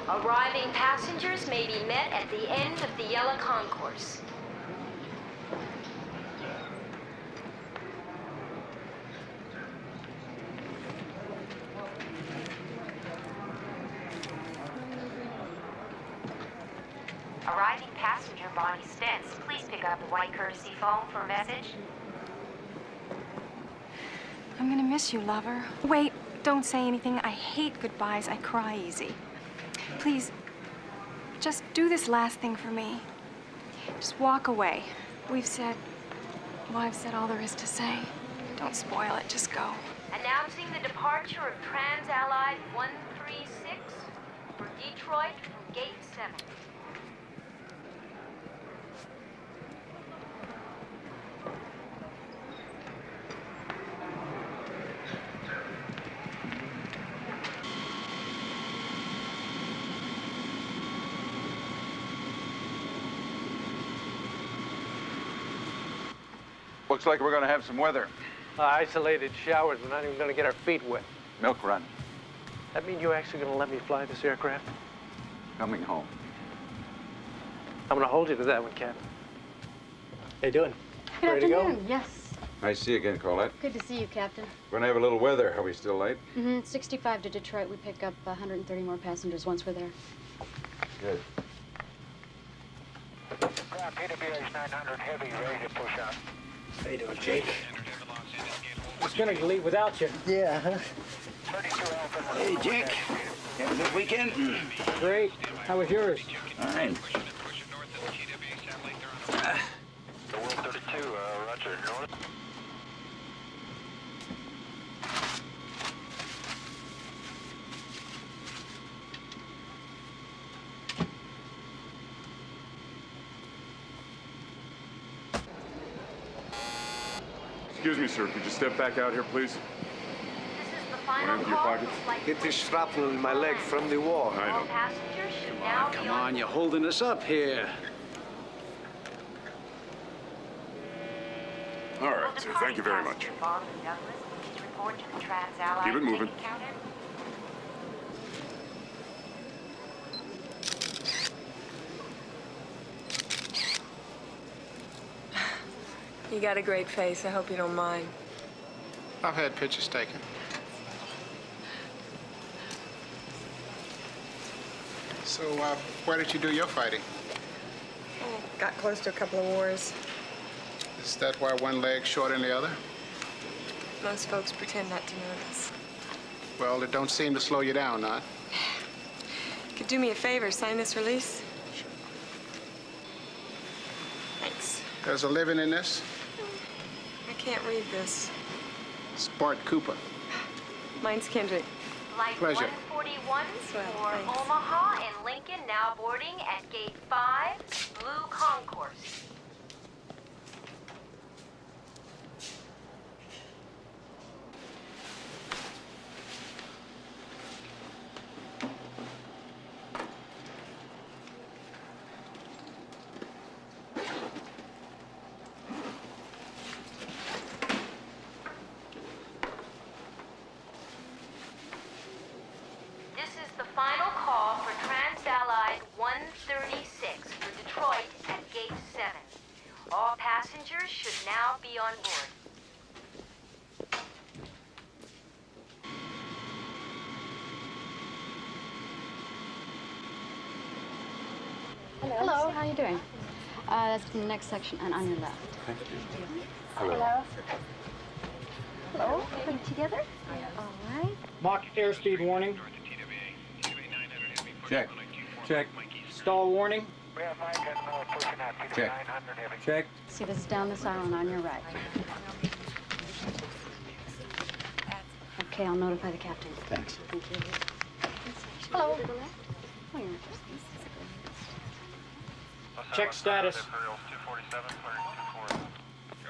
Arriving passengers may be met at the end of the yellow concourse. Arriving passenger Bonnie Stentz, please pick up the white courtesy phone for a message. I'm gonna miss you, lover. Wait, don't say anything. I hate goodbyes. I cry easy. Please, just do this last thing for me. Just walk away. I've said all there is to say. Don't spoil it. Just go. Announcing the departure of Trans-Allied 136 for Detroit from Gate 7. Looks like we're gonna have some weather. Isolated showers. We're not even gonna get our feet wet. Milk run. That mean you're actually gonna let me fly this aircraft? Coming home. I'm gonna hold you to that one, Captain. How you doing? Good Ready afternoon. to go? Yes. Nice to see you again, Colette. Good to see you, Captain. We're gonna have a little weather. Are we still late? 65 to Detroit. We pick up 130 more passengers once we're there. Good. PWH 900 heavy, ready to push out. How you doing, Jake? I was gonna leave without you. Yeah, huh? 32 Alpha. Hey, Jake. You have a good weekend? Great. How was yours? Fine. The World 32, roger. North. Excuse me, sir. Could you step back out here, please? This is the final Empty your call. pockets. Get this shrapnel in my leg from the war. I All know. passengers should now be Come on, you're holding us up here. All right, sir. Thank you very much. Keep it moving. You got a great face. I hope you don't mind. I've had pictures taken. So, where did you do your fighting? Oh, got close to a couple of wars. Is that why one leg's shorter than the other? Most folks pretend not to notice. Well, it don't seem to slow you down, huh? Could do me a favor, sign this release? Thanks. There's a living in this. I can't read this. It's Bart Cooper. Mine's Kendrick. Flight Pleasure. 141 Swell, for thanks. Omaha and Lincoln now boarding at Gate 5, Blue Concourse. This is the final call for Trans-Allied 136 for Detroit at Gate 7. All passengers should now be on board. Hello. How are you doing? That's the next section and on your left. Thank you. Hello. Hello. Put it together. All right. Mach airspeed warning. Check. Check. Stall warning. We have Mike and pushing out PW Check. 900 heavy. Check. See, this is down this aisle and on your right. Okay, I'll notify the captain. Thanks. Thank you. Hello. Oh, you're Check status.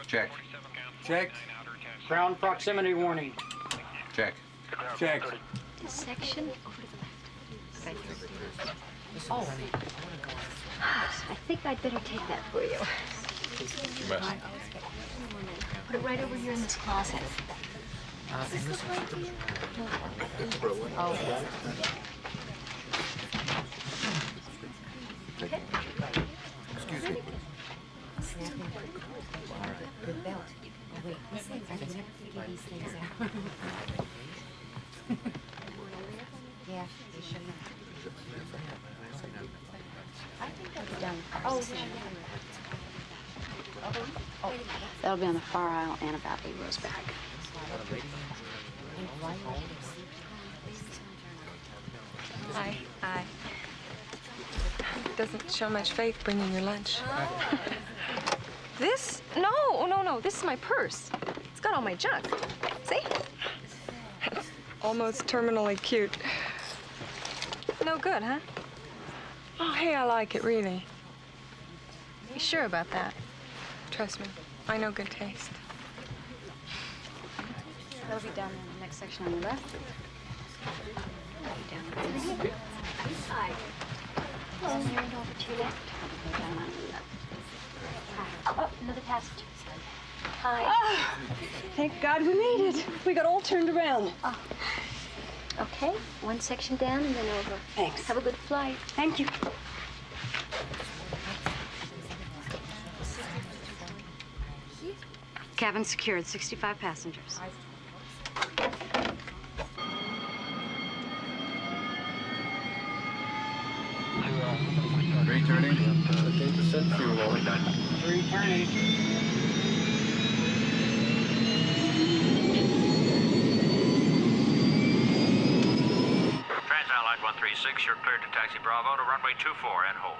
Check. Check. Ground proximity warning. Check. Check. this section over to the left. Oh. I think I'd better take that for you. Put it right over here in this closet. Oh. That'll be on the far aisle and about 8 rows back. Hi. Hi. Doesn't show much faith bringing your lunch. This? No. This is my purse. It's got all my junk. See? Almost terminally cute. No good, huh? Oh, hey, I like it, really. You sure about that? Trust me, I know good taste. That'll be down in the next section on the left. Down here. Hi. Over to your left. Down on the left. Hi. Oh, another passenger. Hi. Thank God we made it. We got all turned around. Oh. Okay, one section down and then over. Thanks. Have a good flight. Thank you. Cabin secured, 65 passengers. 15% fuel oil. 330. Trans-Allied 136, you're cleared to taxi Bravo to runway 24 and hold.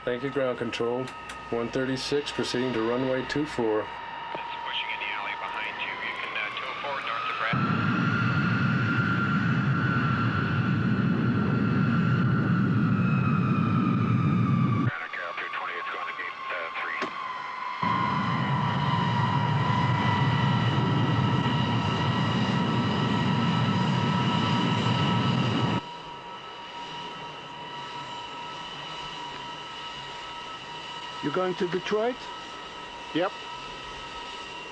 Thank you, ground control. 136 proceeding to runway 24. It's pushing in the alley behind you. You can tow forward north of Brad. Cal 220 is going to gate 3. You going to Detroit? Yep.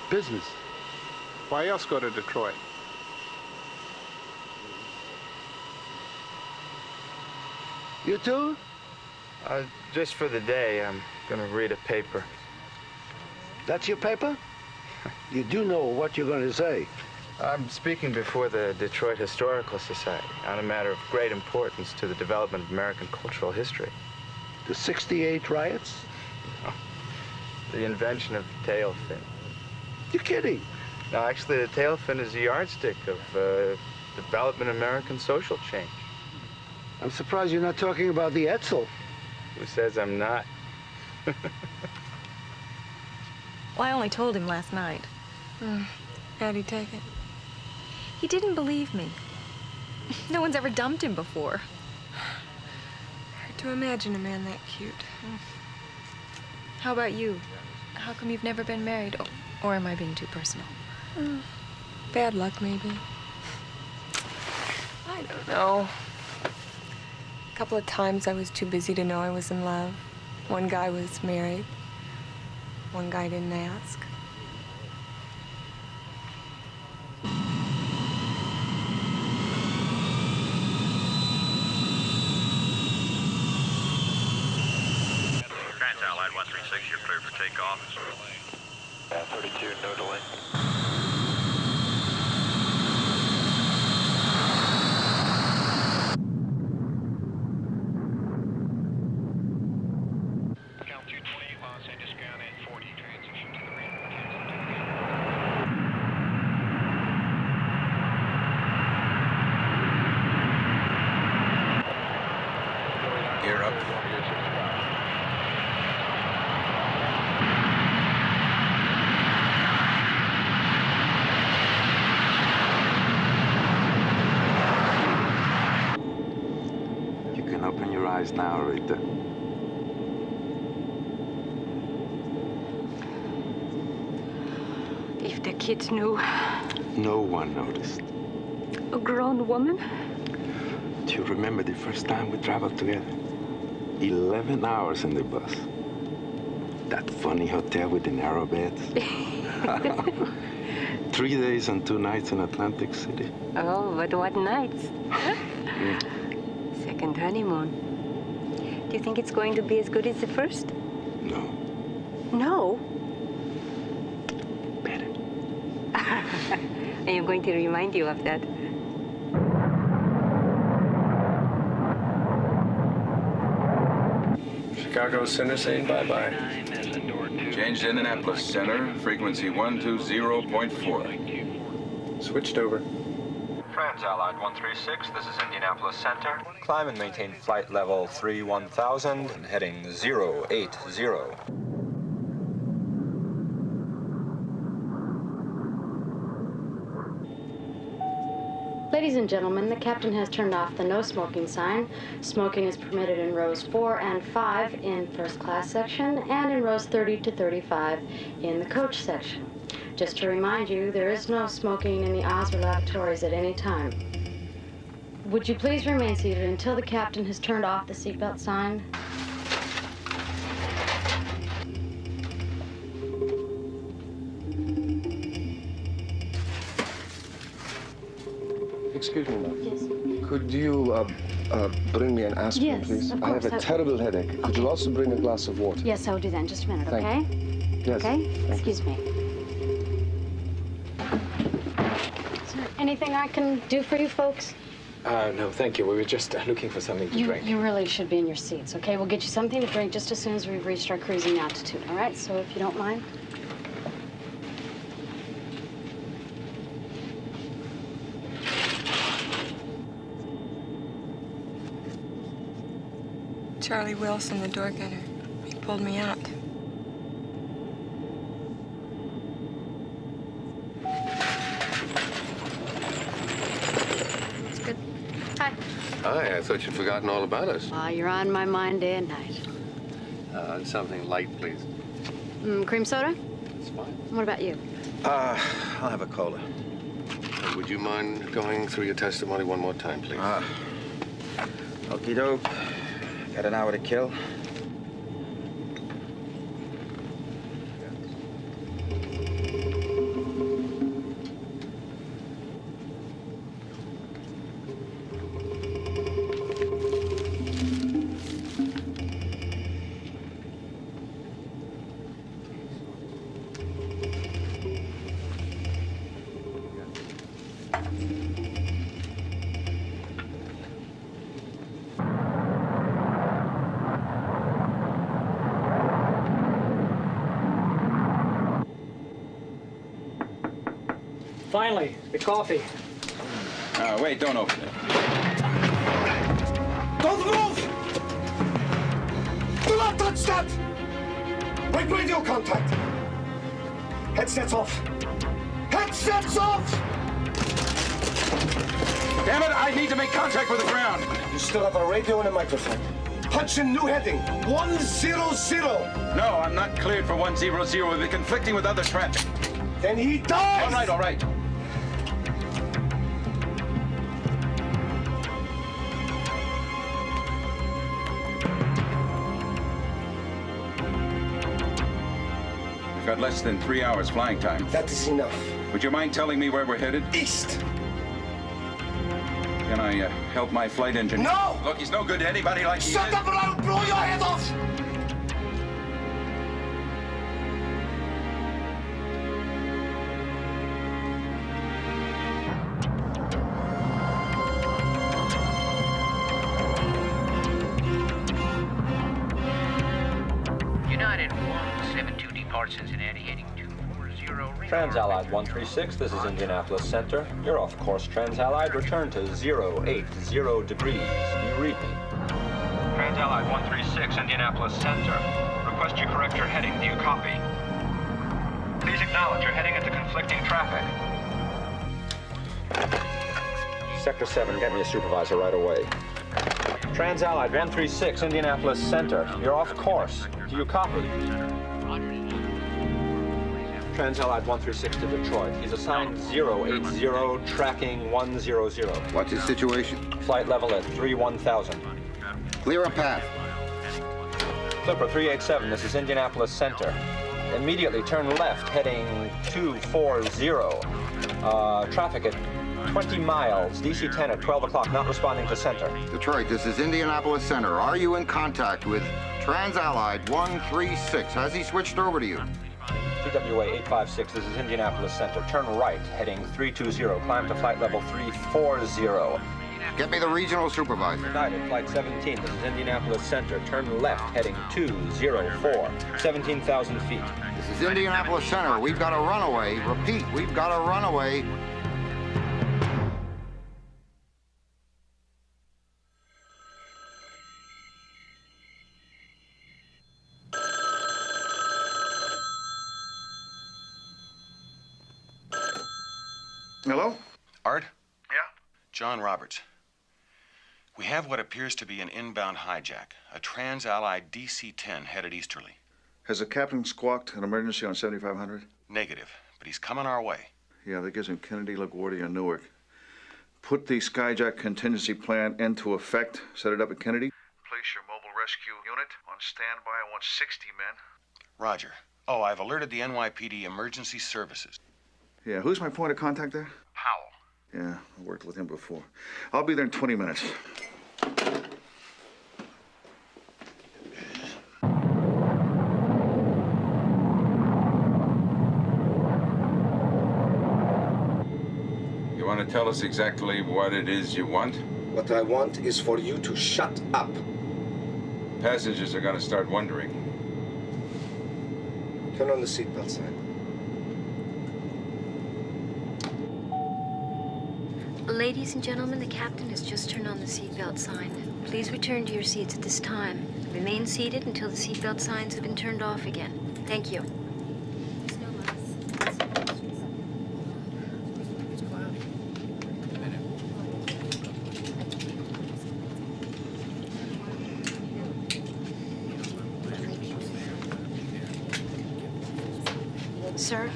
Business. Why else go to Detroit? You too? Just for the day, I'm gonna read a paper. That's your paper? You do know what you're going to say. I'm speaking before the Detroit Historical Society on a matter of great importance to the development of American cultural history. The 68 riots? The invention of the tail fin. You're kidding. No, actually, the tail fin is a yardstick of development of American social change. I'm surprised you're not talking about the Etzel. Who says I'm not? Well, I only told him last night. How'd he take it? He didn't believe me. No one's ever dumped him before. Hard to imagine a man that cute. How about you? How come you've never been married? Or am I being too personal? Bad luck, maybe. I don't know. A couple of times I was too busy to know I was in love. One guy was married. One guy didn't ask. Trans-Allied 136, you're cleared for takeoff. 32, no delay. Cal 220, Los Angeles ground at 40, transition to the ramp. Gear up. You can open your eyes now, Rita. If the kids knew. No one noticed. A grown woman? Do you remember the first time we traveled together? 11 hours in the bus. That funny hotel with the narrow beds. 3 days and 2 nights in Atlantic City. Oh, but what nights? Second honeymoon. Do you think it's going to be as good as the first? No. No? Better. I am going to remind you of that. Chicago Center saying bye-bye. Change to Indianapolis Center, frequency 120.4. Switched over. Trans-Allied 136, this is Indianapolis Center. Climb and maintain flight level 31,000 and heading 080. Ladies and gentlemen, the captain has turned off the no smoking sign. Smoking is permitted in rows 4 and 5 in first class section and in rows 30 to 35 in the coach section. Just to remind you, there is no smoking in the aisles or lavatories at any time. Would you please remain seated until the captain has turned off the seatbelt sign? Excuse me, ma'am. Yes. Could you bring me an aspirin, Yes, please? of I have a course. terrible headache. Could you also bring a glass of water? Yes, I'll do that in just a minute, Thank okay? Yes. Okay? Thank Excuse me. Is there anything I can do for you folks? No, thank you. We were just looking for something to drink. You really should be in your seats, okay? We'll get you something to drink just as soon as we've reached our cruising altitude, all right? So if you don't mind. Charlie Wilson, the door gunner. He pulled me out. It's good. Hi. Hi, I thought you'd forgotten all about us. You're on my mind day and night. Something light, please. Cream soda? It's fine. What about you? I'll have a cola. Would you mind going through your testimony one more time, please? Okie doke. Got an hour to kill. Finally, the coffee. Wait, don't open it. Don't move! Do not touch that! Break radio contact. Headsets off. Headsets off! Damn it, I need to make contact with the ground. You still have a radio and a microphone. Punch in new heading, 100. No, I'm not cleared for 100. We've been conflicting with other traffic. Then he dies! All right, all right. We've got less than 3 hours flying time. That is enough. Would you mind telling me where we're headed? East! Can I help my flight engineer? No! Look, he's no good to anybody like he is. Shut up or I'll blow your head off! United 172 departs Cincinnati heading 240. Trans-Allied 136, this is Indianapolis Center. You're off course, Trans-Allied. Return to 080 degrees. Do you read me? Trans-Allied 136, Indianapolis Center. Request you correct your heading. Do you copy? Please acknowledge you're heading into conflicting traffic. Sector 7, get me a supervisor right away. Trans-Allied 136, Indianapolis Center. You're off course. Do you copy? Trans-Allied 136 to Detroit. He's assigned 080, tracking 100. What's his situation? Flight level at 31,000. Clear a path. Clipper 387, this is Indianapolis Center. Immediately turn left, heading 240. Traffic at 20 miles, DC 10 at 12 o'clock, not responding to center. Detroit, this is Indianapolis Center. Are you in contact with Trans-Allied 136? Has he switched over to you? TWA 856, this is Indianapolis Center. Turn right, heading 320. Climb to flight level 340. Get me the regional supervisor. United Flight 17, this is Indianapolis Center. Turn left, heading 204, 17,000 feet. This is Indianapolis Center. We've got a runaway. Repeat, we've got a runaway. Hello? Art? Yeah? John Roberts. We have what appears to be an inbound hijack, a Trans-Allied DC-10 headed easterly. Has the captain squawked an emergency on 7500? Negative, but he's coming our way. Yeah, that gives him Kennedy, LaGuardia, and Newark. Put the skyjack contingency plan into effect. Set it up at Kennedy. Place your mobile rescue unit on standby. I want 60 men. Roger. Oh, I've alerted the NYPD Emergency Services. Yeah, who's my point of contact there? Powell. Yeah, I worked with him before. I'll be there in 20 minutes. You want to tell us exactly what it is you want? What I want is for you to shut up. Passengers are going to start wondering. Turn on the seatbelt sign. Ladies and gentlemen, the captain has just turned on the seatbelt sign. Please return to your seats at this time. Remain seated until the seatbelt signs have been turned off again. Thank you. Sir,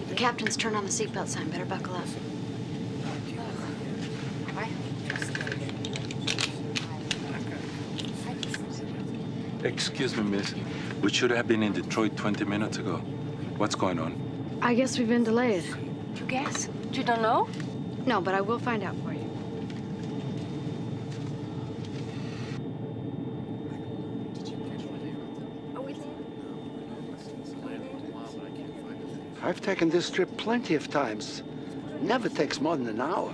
the captain's turned on the seatbelt sign. Better buckle up. Excuse me, miss. We should have been in Detroit 20 minutes ago. What's going on? I guess we've been delayed. You guess? You don't know? No, but I will find out for you. I've taken this trip plenty of times. Never takes more than an hour.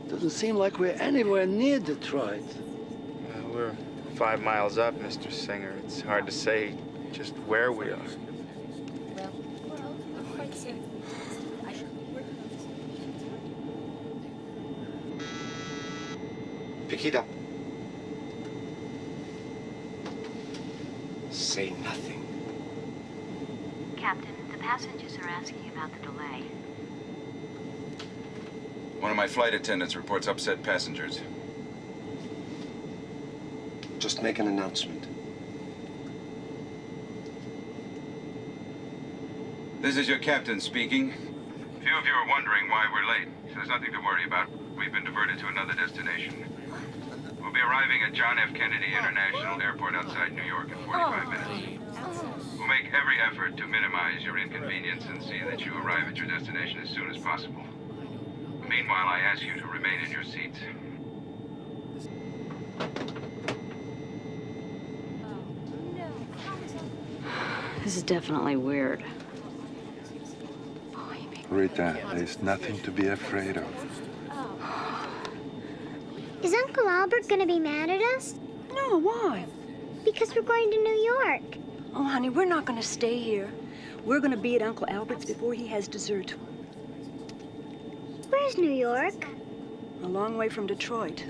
Doesn't seem like we're anywhere near Detroit. We're 5 miles up, Mr. Singer. It's hard to say just where we are. Pick it up. Say nothing. Captain, the passengers are asking about the delay. One of my flight attendants reports upset passengers. Just make an announcement. This is your captain speaking. Few of you are wondering why we're late. There's nothing to worry about. We've been diverted to another destination. We'll be arriving at John F. Kennedy International Airport outside New York in 45 minutes. We'll make every effort to minimize your inconvenience and see that you arrive at your destination as soon as possible. Meanwhile, I ask you to remain in your seats. This is definitely weird. Rita, there's nothing to be afraid of. Is Uncle Albert gonna be mad at us? No, why? Because we're going to New York. Oh, honey, we're not going to stay here. We're going to be at Uncle Albert's before he has dessert. Where's New York? A long way from Detroit.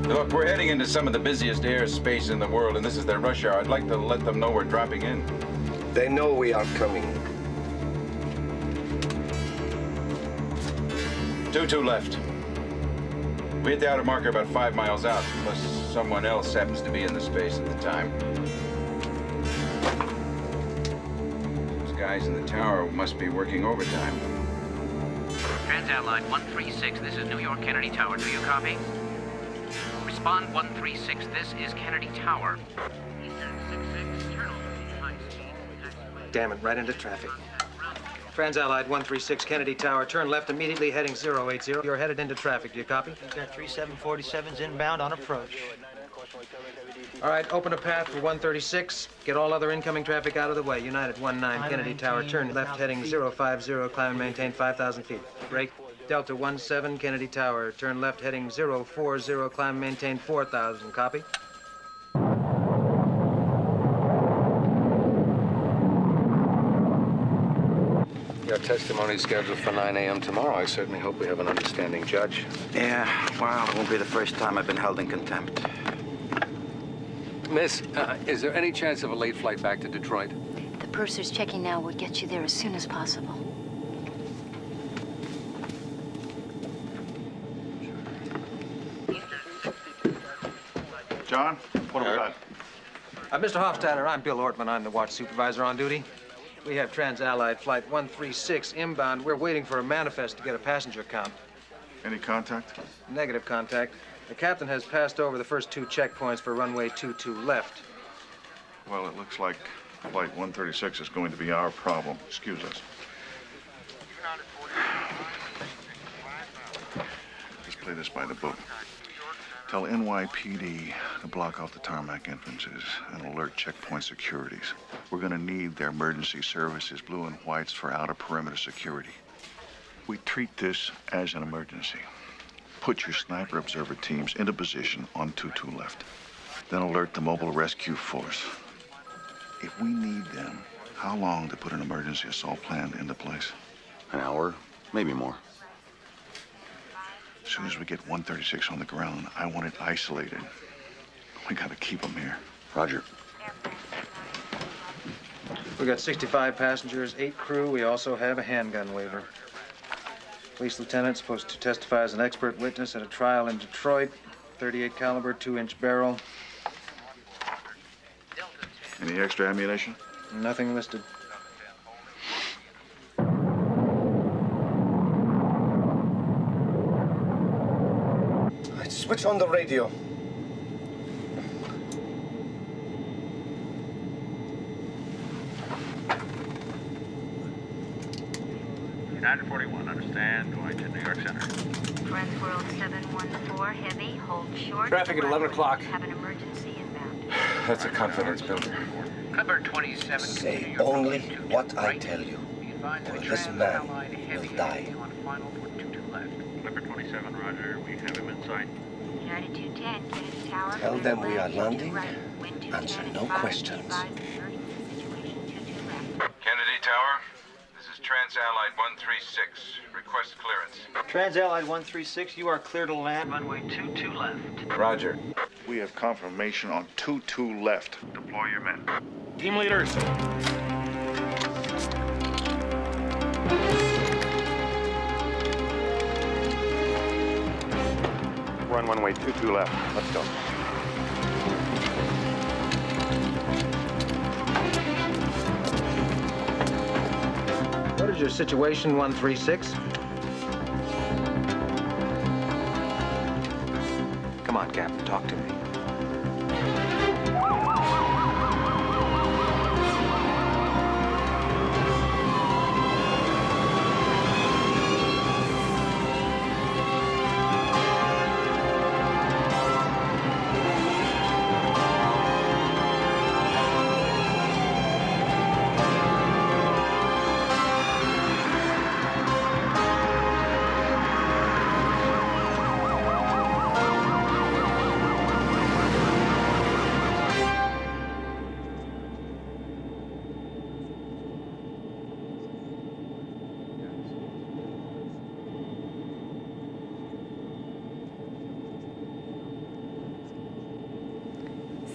Look, we're heading into some of the busiest airspace in the world, and this is their rush hour. I'd like to let them know we're dropping in. They know we are coming. 22 left. We hit the outer marker about 5 miles out, unless someone else happens to be in the space at the time. Those guys in the tower must be working overtime. Trans-Allied 136, this is New York Kennedy Tower. Do you copy? Respond 136, this is Kennedy Tower. Eastern 66, turn over high speed. damn it, right into traffic. Transallied 136 Kennedy Tower, turn left immediately, heading 080. You're headed into traffic, do you copy? We've got 3747s inbound on approach. All right, open a path for 136. Get all other incoming traffic out of the way. United 19 Kennedy Tower, turn left, heading 050, climb and maintain 5,000 feet. Break. Delta 17 Kennedy Tower, turn left, heading 040, climb and maintain 4,000. Copy? Your testimony scheduled for 9 a.m. tomorrow. I certainly hope we have an understanding judge. Yeah, well, it won't be the first time I've been held in contempt. Miss, is there any chance of a late flight back to Detroit? The purser's checking now. We'll get you there as soon as possible. John, what have we got? Mr. Hofstadter, I'm Bill Ortman. I'm the watch supervisor on duty. We have Transallied Flight 136 inbound. We're waiting for a manifest to get a passenger count. Any contact? Negative contact. The captain has passed over the first 2 checkpoints for runway 22 left. Well, it looks like Flight 136 is going to be our problem. Excuse us. Let's play this by the book. Tell NYPD to block off the tarmac entrances and alert checkpoint securities. We're going to need their emergency services, blue and whites, for outer perimeter security. We treat this as an emergency. Put your sniper observer teams into position on 22 left. Then alert the mobile rescue force. If we need them, how long to put an emergency assault plan into place? An hour, maybe more. As soon as we get 136 on the ground, I want it isolated. We gotta keep them here. Roger. We got 65 passengers, 8 crew. We also have a handgun waiver. Police lieutenant supposed to testify as an expert witness at a trial in Detroit. 38 caliber, 2-inch barrel. Any extra ammunition? Nothing listed. Switch on the radio. United 41, understand, going to New York Center. Friends World 714, heavy, hold short. Traffic at 11 o'clock. Have an emergency inbound. That's a confidence builder. Cover 27. Say only what I tell you, or this man will die. On final for 22 left. Clipper 27, roger. We have him in sight. United 210, Kennedy Tower. Tell them we are landing. Right. Wind Answer 210 no and 5, questions. advise emergency situation 22 left. Kennedy Tower, this is Transallied 136. Request clearance. Transallied 136, you are clear to land. Runway 22 left. Roger. We have confirmation on 22 left. Deploy your men. Team leaders. Run runway 22 left. Let's go. What is your situation, 136? Come on, Captain, talk to me.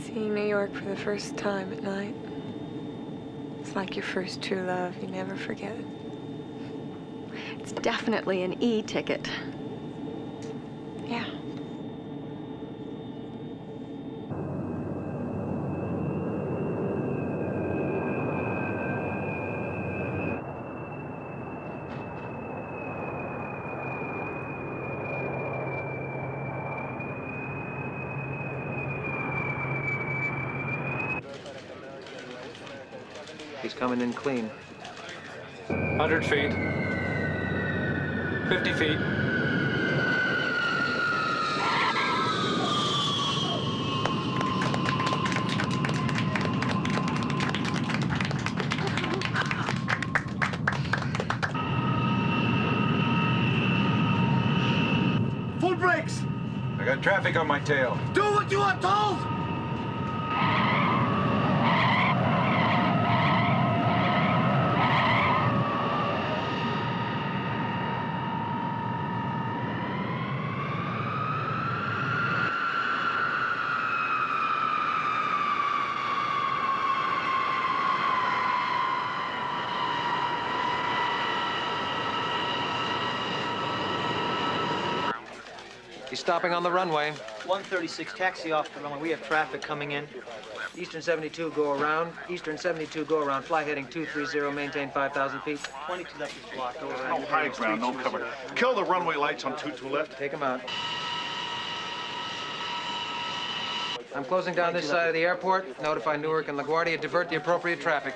Seeing New York for the first time at night. It's like your first true love. You never forget it. It's definitely an E-ticket. Yeah. He's coming in clean. 100 feet. 50 feet. Full brakes! I got traffic on my tail. Do what you are told! He's stopping on the runway. 136, taxi off the runway. We have traffic coming in. Eastern 72, go around. Eastern 72, go around. Fly heading 230, maintain 5,000 feet. 22 left is blocked. Go No around. high ground, no cover. Kill the runway lights on 22 left. Take him out. I'm closing down this side of the airport. Notify Newark and LaGuardia. Divert the appropriate traffic.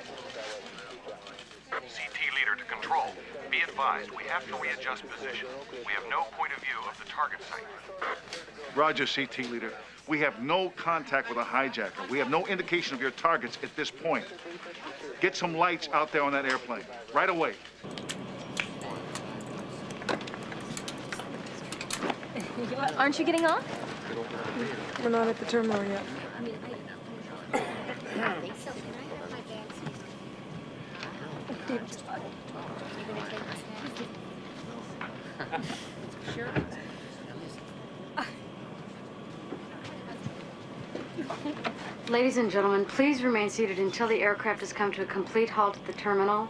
CT leader to control. Be advised, we have to readjust position. We have no point of view of the target site. Roger, CT leader. We have no contact with a hijacker. We have no indication of your targets at this point. Get some lights out there on that airplane. Right away. Aren't you getting off? We're not at the terminal yet. Ladies and gentlemen, please remain seated until the aircraft has come to a complete halt at the terminal.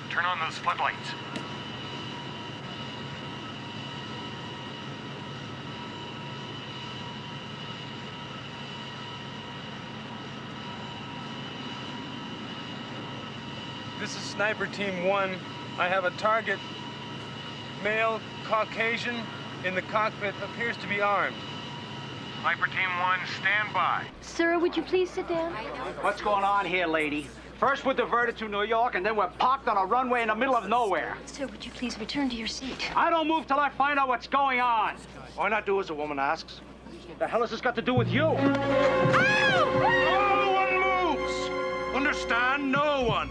Turn on those floodlights. This is Sniper Team 1. I have a target, male, Caucasian, in the cockpit, appears to be armed. Sniper Team 1, stand by. Sir, would you please sit down? What's going on here, lady? First we're diverted to New York, and then we're parked on a runway in the middle of nowhere. Sir, would you please return to your seat? I don't move till I find out what's going on. Why not do as the woman asks? The hell has this got to do with you? No one moves! Understand? No one.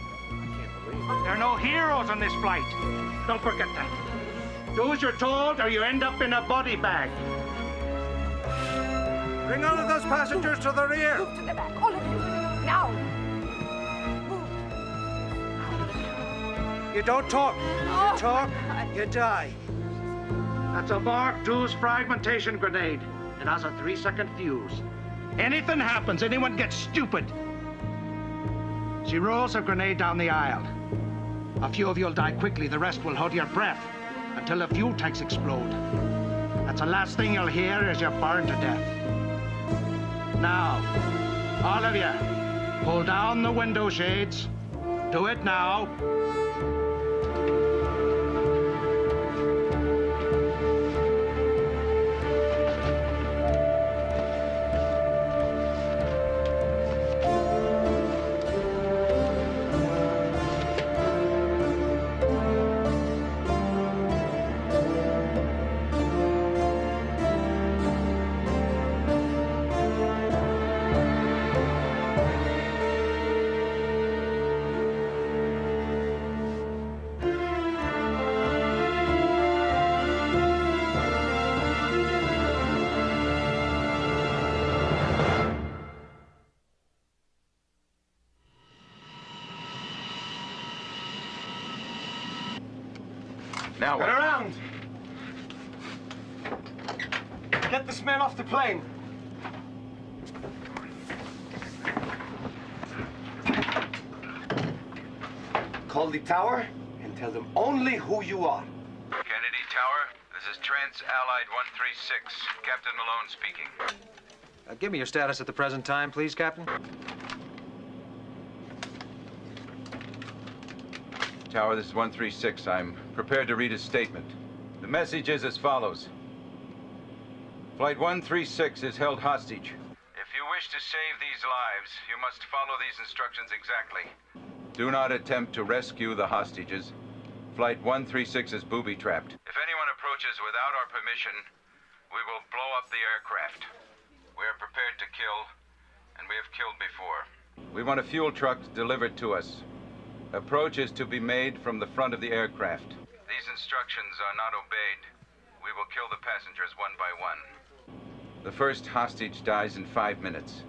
There are no heroes on this flight. Don't forget that. Do as you're told, or you end up in a body bag. Bring all of those passengers to the rear. Move to the back, all of you. Now. You don't talk. You talk, you die. That's a Mark II's fragmentation grenade. It has a 3-second fuse. Anything happens, anyone gets stupid. She rolls her grenade down the aisle. A few of you'll die quickly, the rest will hold your breath until the fuel tanks explode. That's the last thing you'll hear as you're burned to death. Now, all of you, pull down the window shades. Do it now. Now, get around! Get this man off the plane. Call the tower and tell them only who you are. Kennedy Tower, this is Trans-Allied 136. Captain Malone speaking. Give me your status at the present time, please, Captain. Tower, this is 136. I'm prepared to read a statement. The message is as follows. Flight 136 is held hostage. If you wish to save these lives, you must follow these instructions exactly. Do not attempt to rescue the hostages. Flight 136 is booby-trapped. If anyone approaches without our permission, we will blow up the aircraft. We are prepared to kill, and we have killed before. We want a fuel truck delivered to us. Approach is to be made from the front of the aircraft. These instructions are not obeyed. We will kill the passengers one by one. The first hostage dies in 5 minutes.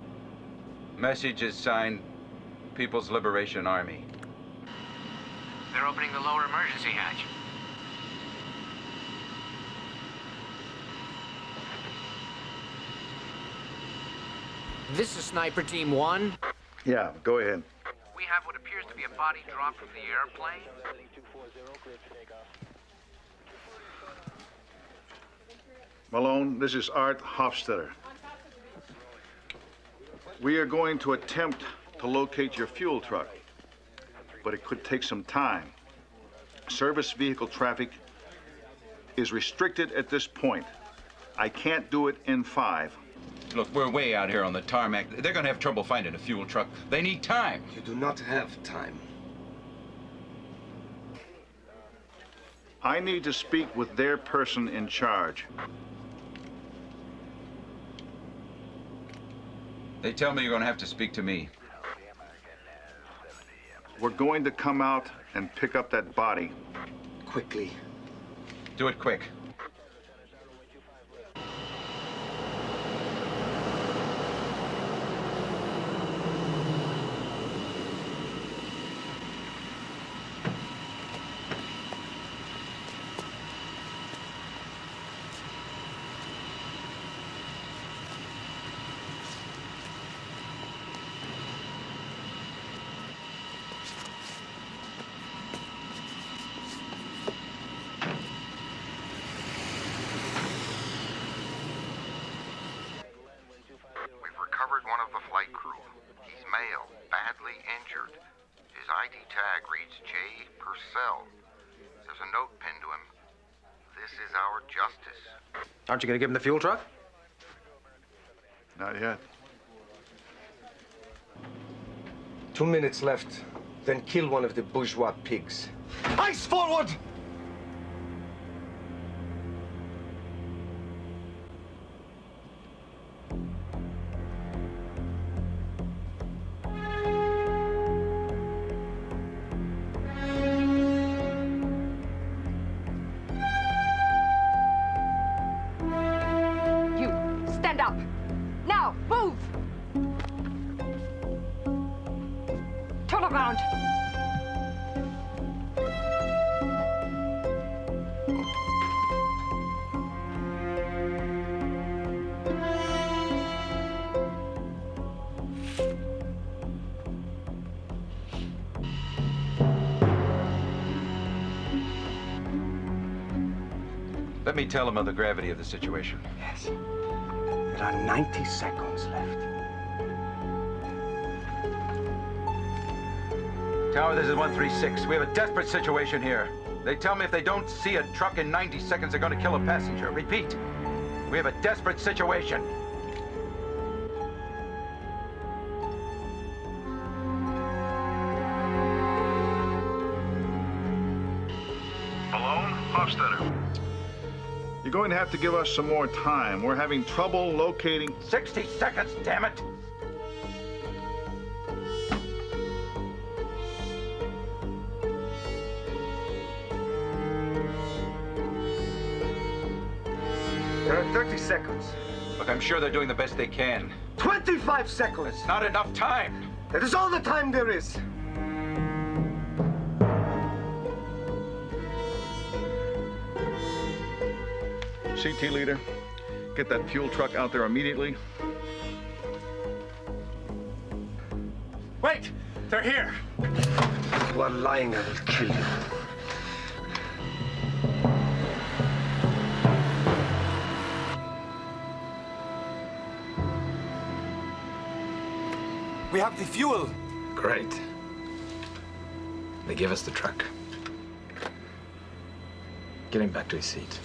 Message is signed People's Liberation Army. They're opening the lower emergency hatch. This is Sniper Team 1. Yeah, go ahead. We have what appears to be a body drop from the airplane. Malone, this is Art Hofstetter. We are going to attempt to locate your fuel truck, but it could take some time. Service vehicle traffic is restricted at this point. I can't do it in 5. Look, we're way out here on the tarmac. They're gonna have trouble finding a fuel truck. They need time. You do not have time. I need to speak with their person in charge. They tell me you're gonna have to speak to me. We're going to come out and pick up that body. Quickly. Do it quick. tag reads J. Purcell. There's a note pinned to him. This is our justice. Aren't you going to give him the fuel truck? Not yet. 2 minutes left. Then kill one of the bourgeois pigs. Ice forward! Let me tell him of the gravity of the situation. Yes. There are 90 seconds left. Tower, this is 136. We have a desperate situation here. They tell me if they don't see a truck in 90 seconds, they're going to kill a passenger. Repeat, we have a desperate situation. Malone, Hofstetter. You're going to have to give us some more time. We're having trouble locating... 60 seconds, damn it! There are 30 seconds. Look, I'm sure they're doing the best they can. 25 seconds! It's not enough time! That is all the time there is! CT leader, get that fuel truck out there immediately. Wait! They're here! You are lying, I will kill you. We have the fuel. Great. They give us the truck. Get him back to his seat.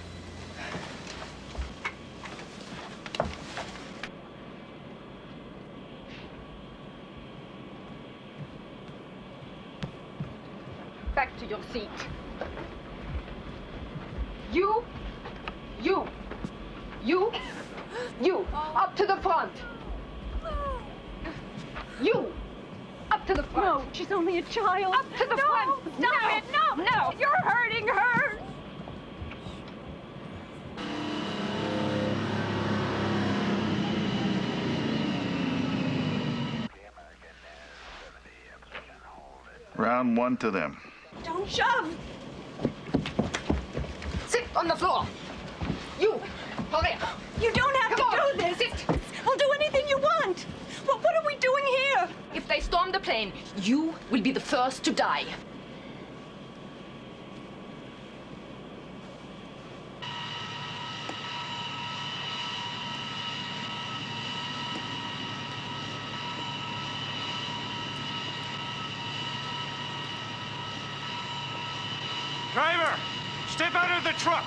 Back to your seat. You, up to the front. You, up to the front. No, she's only a child. Up to the front. Stop it. No, you're hurting her. Round one to them. Don't shove. Sit on the floor. You, hurry up. You don't have Come to on. do this. Sit. We'll do anything you want. What are we doing here? If they storm the plane, you will be the first to die. Driver, step out of the truck.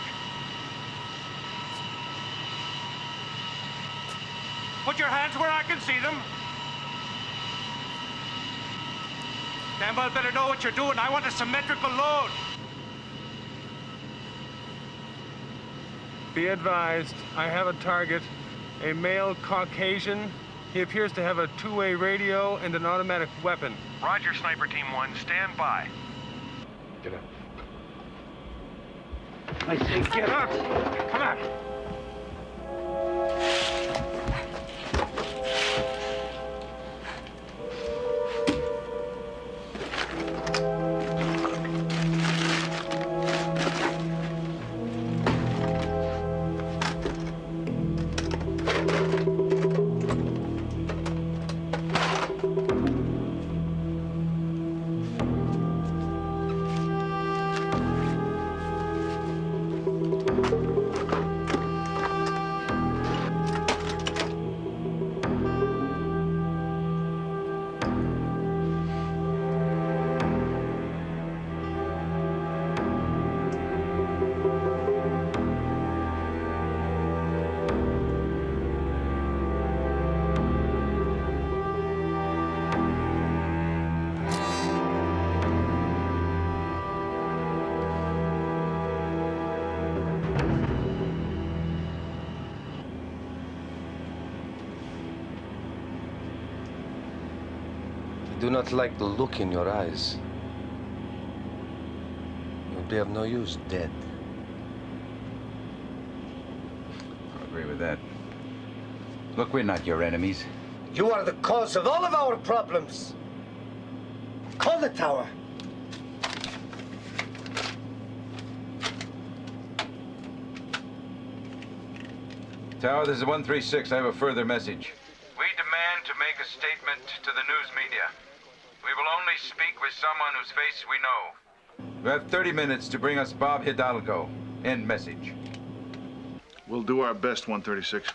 Put your hands where I can see them. Damn well better know what you're doing. I want a symmetrical load. Be advised, I have a target, a male Caucasian. He appears to have a two-way radio and an automatic weapon. Roger, Sniper Team 1. Stand by. Get up. I say get up. Come on. I do not like the look in your eyes. You'll be of no use dead. I agree with that. Look, we're not your enemies. You are the cause of all of our problems. Call the tower. Tower, this is 136. I have a further message. We demand to make a statement to the news media. We will only speak with someone whose face we know. We have 30 minutes to bring us Bob Hidalgo. End message. We'll do our best, 136.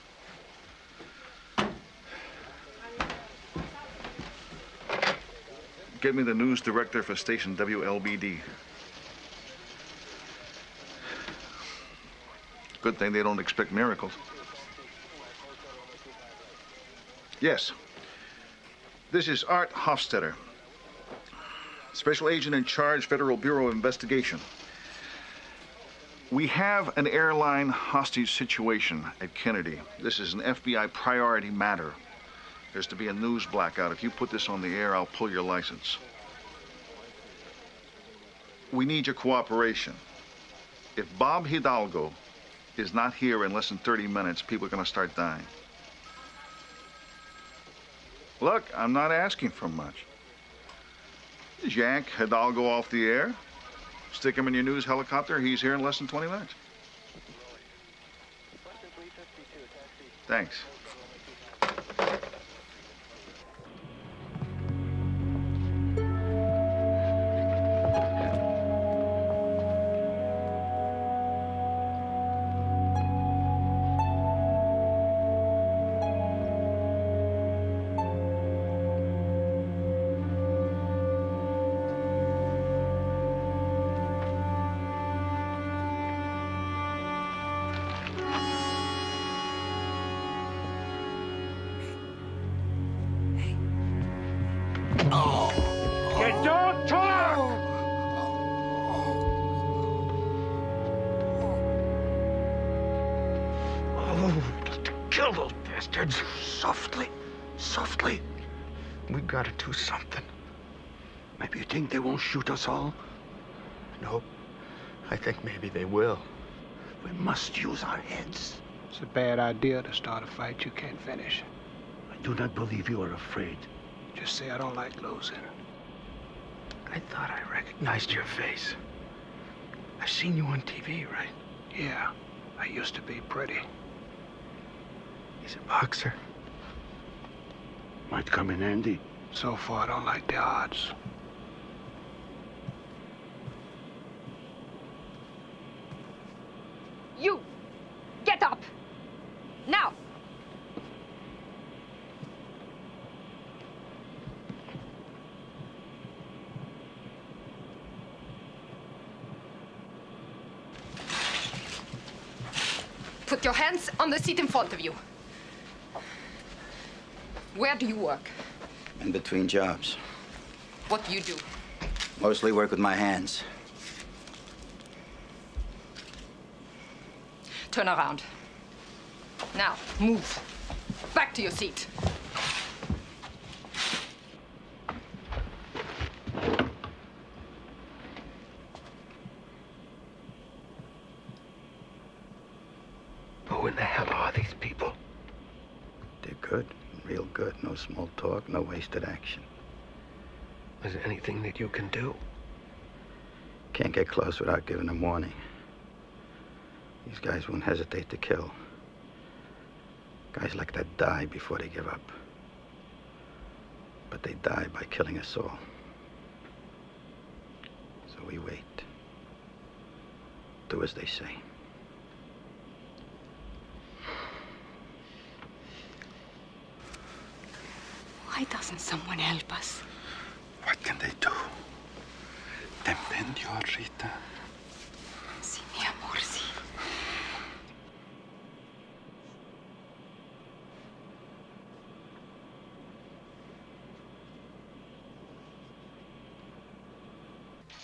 Get me the news director for station WLBD. Good thing they don't expect miracles. Yes. This is Art Hofstetter, Special Agent in Charge, Federal Bureau of Investigation. We have an airline hostage situation at Kennedy. This is an FBI priority matter. There's to be a news blackout. If you put this on the air, I'll pull your license. We need your cooperation. If Bob Hidalgo is not here in less than 30 minutes, people are going to start dying. Look, I'm not asking for much. Just yank Hidalgo off the air, stick him in your news helicopter, he's here in less than 20 minutes. Thanks. those bastards. Softly. Softly. We gotta do something. Maybe you think they won't shoot us all? No. I think maybe they will. We must use our heads. It's a bad idea to start a fight you can't finish. I do not believe you are afraid. Just say I don't like losing. I thought I recognized your face. I've seen you on TV, right? Yeah, I used to be pretty. He's a boxer. Might come in handy. So far, I don't like the odds. You! Get up! Now! Put your hands on the seat in front of you. Where do you work? In between jobs. What do you do? Mostly work with my hands. Turn around. Now, move. Back to your seat. Who in the hell are these people? They're good. Real good. No small talk, no wasted action. Is there anything that you can do? Can't get close without giving them warning. These guys won't hesitate to kill. Guys like that die before they give up. But they die by killing us all. So we wait. Do as they say. Why doesn't someone help us? What can they do? Depende, Rita. Sí, mi amor, sí.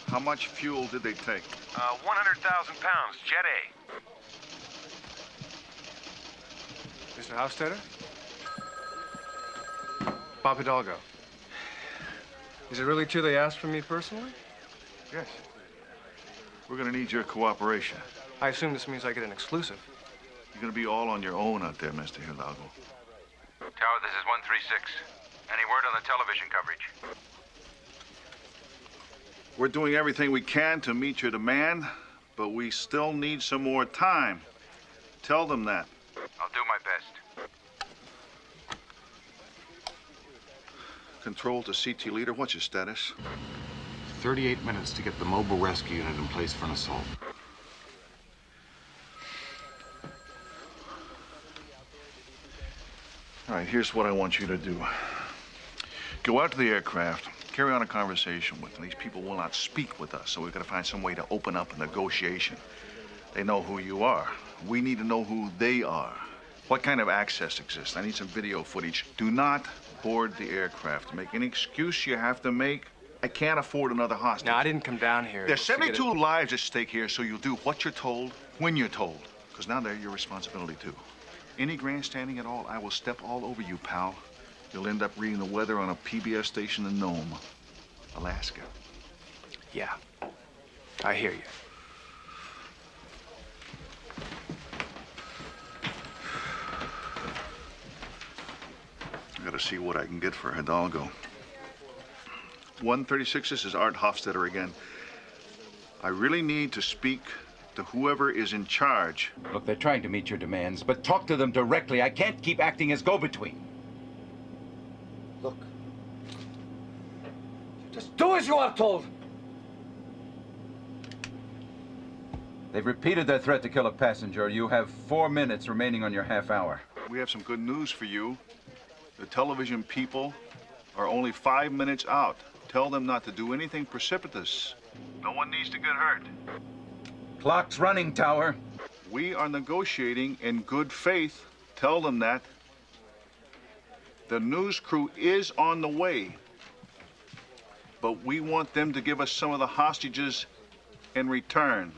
How much fuel did they take? 100,000 pounds, Jet A. Mr. Hofstadter? Bob Hidalgo. Is it really true they asked for me personally? Yes. We're gonna need your cooperation. I assume this means I get an exclusive. You're gonna be all on your own out there, Mr. Hidalgo. Tower, this is 136. Any word on the television coverage? We're doing everything we can to meet your demand, but we still need some more time. Tell them that. I'll do my best. Control to CT leader, what's your status? 38 minutes to get the mobile rescue unit in place for an assault. All right, here's what I want you to do. Go out to the aircraft, carry on a conversation with them. These people will not speak with us, so we've got to find some way to open up a negotiation. They know who you are. We need to know who they are. What kind of access exists? I need some video footage. Do not board the aircraft. Make any excuse you have to make. I can't afford another hostage. No, I didn't come down here. There's 72 lives at stake here, so you'll do what you're told, when you're told. Because now they're your responsibility, too. Any grandstanding at all, I will step all over you, pal. You'll end up reading the weather on a PBS station in Nome, Alaska. Yeah, I hear you. I gotta see what I can get for Hidalgo. 136, this is Art Hofstadter again. I really need to speak to whoever is in charge. Look, they're trying to meet your demands, but talk to them directly. I can't keep acting as go-between. Look. Just do as you are told. They've repeated their threat to kill a passenger. You have 4 minutes remaining on your half hour. We have some good news for you. The television people are only 5 minutes out. Tell them not to do anything precipitous. No one needs to get hurt. Clock's running, Tower. We are negotiating in good faith. Tell them that. The news crew is on the way. But we want them to give us some of the hostages in return.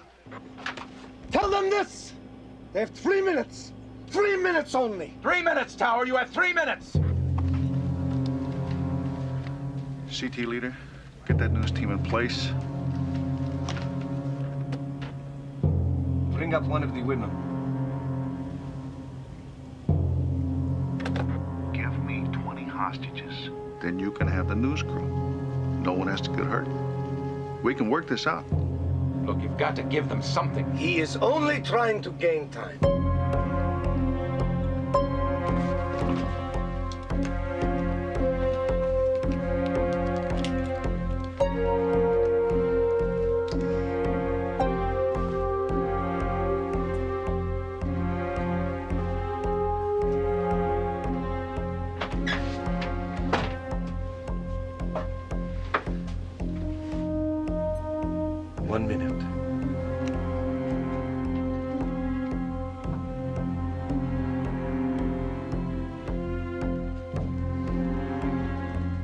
Tell them this! They have 3 minutes. 3 minutes only. 3 minutes, Tower. You have 3 minutes. CT leader, get that news team in place. Bring up one of the women. Give me 20 hostages. Then you can have the news crew. No one has to get hurt. We can work this out. Look, you've got to give them something. He is only trying to gain time.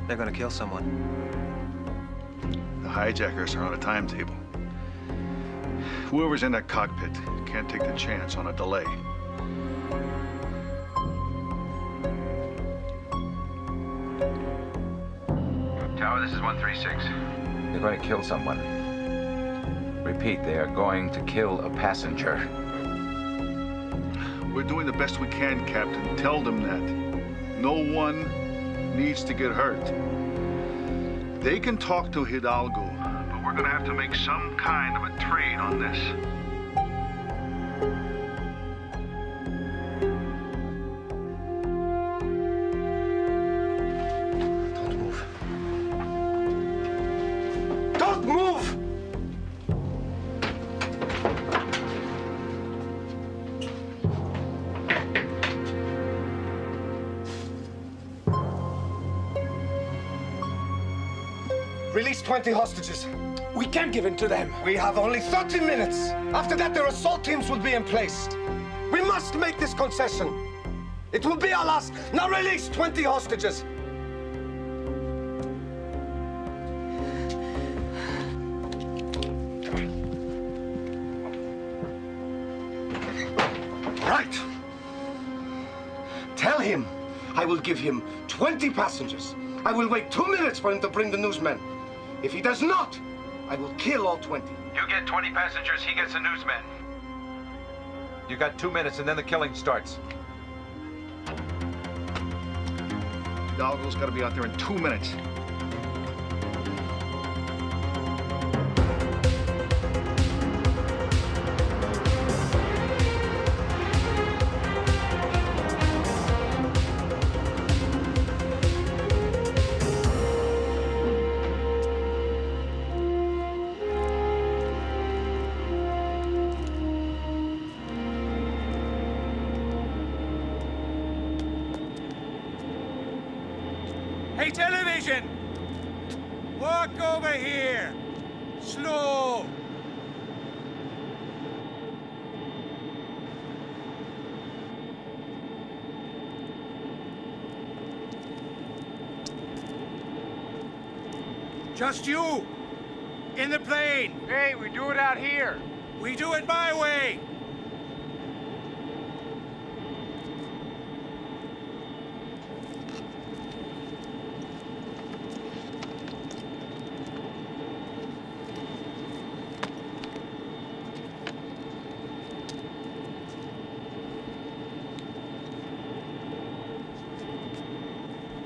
They're gonna kill someone. The hijackers are on a timetable. Whoever's in that cockpit can't take the chance on a delay. Tower, this is 136. They're going to kill someone. Repeat, they are going to kill a passenger. We're doing the best we can, Captain. Tell them that. No one needs to get hurt. They can talk to Hidalgo, but we're gonna have to make some kind of a trade on this. Don't move. Don't move! Release 20 hostages. We can't give in to them. We have only 30 minutes. After that, their assault teams will be in place. We must make this concession. It will be our last. Now release 20 hostages. Right. Tell him I will give him 20 passengers. I will wait 2 minutes for him to bring the newsmen. If he does not, I will kill all 20. You get 20 passengers, he gets the newsmen. You got 2 minutes and then the killing starts. Hidalgo's got to be out there in 2 minutes. Hey, television! Walk over here! Slow! Just you! In the plane! Hey, we do it out here! We do it my way!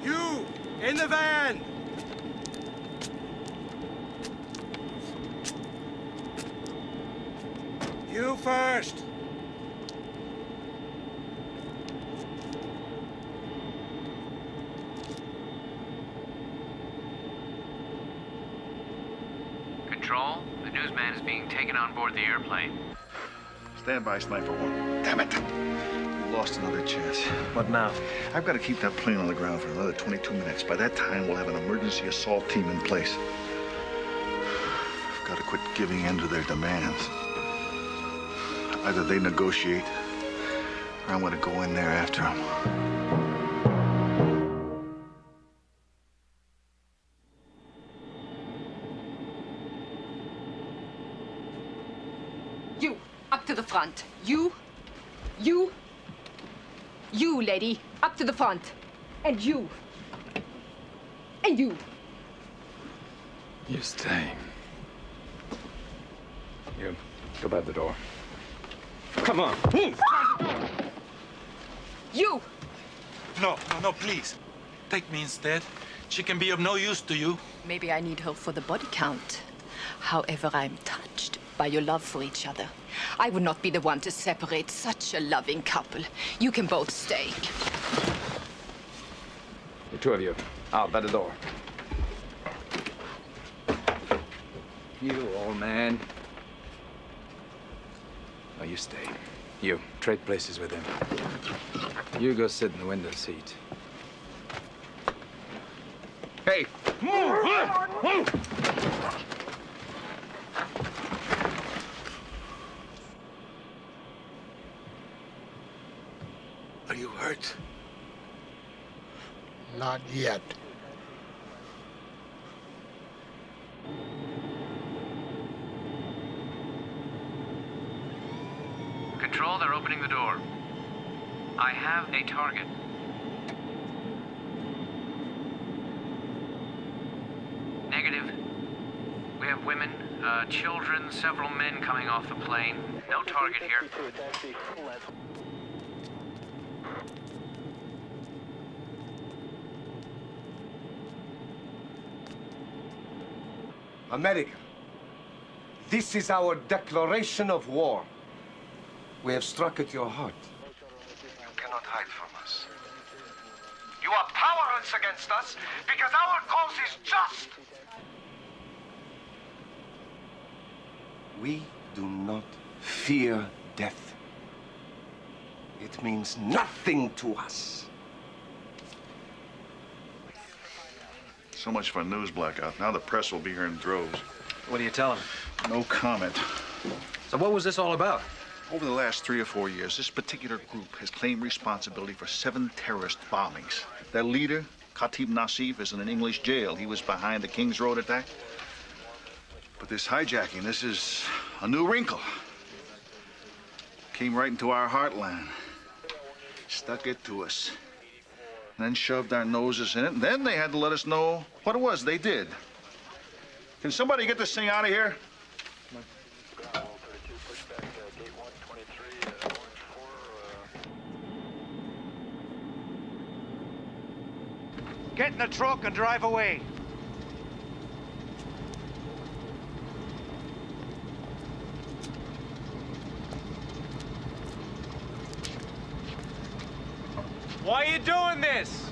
You! In the van! You first! Control, the newsman is being taken on board the airplane. Stand by, Sniper 1. Damn it! We lost another chance. What now? I've got to keep that plane on the ground for another 22 minutes. By that time, we'll have an emergency assault team in place. I've got to quit giving in to their demands. Either they negotiate, or I'm going to go in there after them. You, up to the front. You. You, lady, up to the front. And you. And you. You stay. You, go by the door. Come on. You! No, please. Take me instead. She can be of no use to you. Maybe I need her for the body count. However, I'm touched by your love for each other. I would not be the one to separate such a loving couple. You can both stay. The two of you, out by the door. You, old man. Oh, you stay. You, trade places with him. You go sit in the window seat. Hey! Are you hurt? Not yet. Control, they're opening the door. I have a target. Negative. We have women, children, several men coming off the plane. No target here. America, this is our declaration of war. We have struck at your heart. You cannot hide from us. You are powerless against us because our cause is just. We do not fear death. It means nothing to us. So much for a news blackout. Now the press will be here in droves. What do you tell them? No comment. So what was this all about? Over the last 3 or 4 years, this particular group has claimed responsibility for 7 terrorist bombings. Their leader, Khatib Nassif, is in an English jail. He was behind the Kings Road attack. But this hijacking, this is a new wrinkle. Came right into our heartland. Stuck it to us. And then shoved our noses in it. And then they had to let us know what it was they did. Can somebody get this thing out of here? Get in the truck and drive away. Why are you doing this?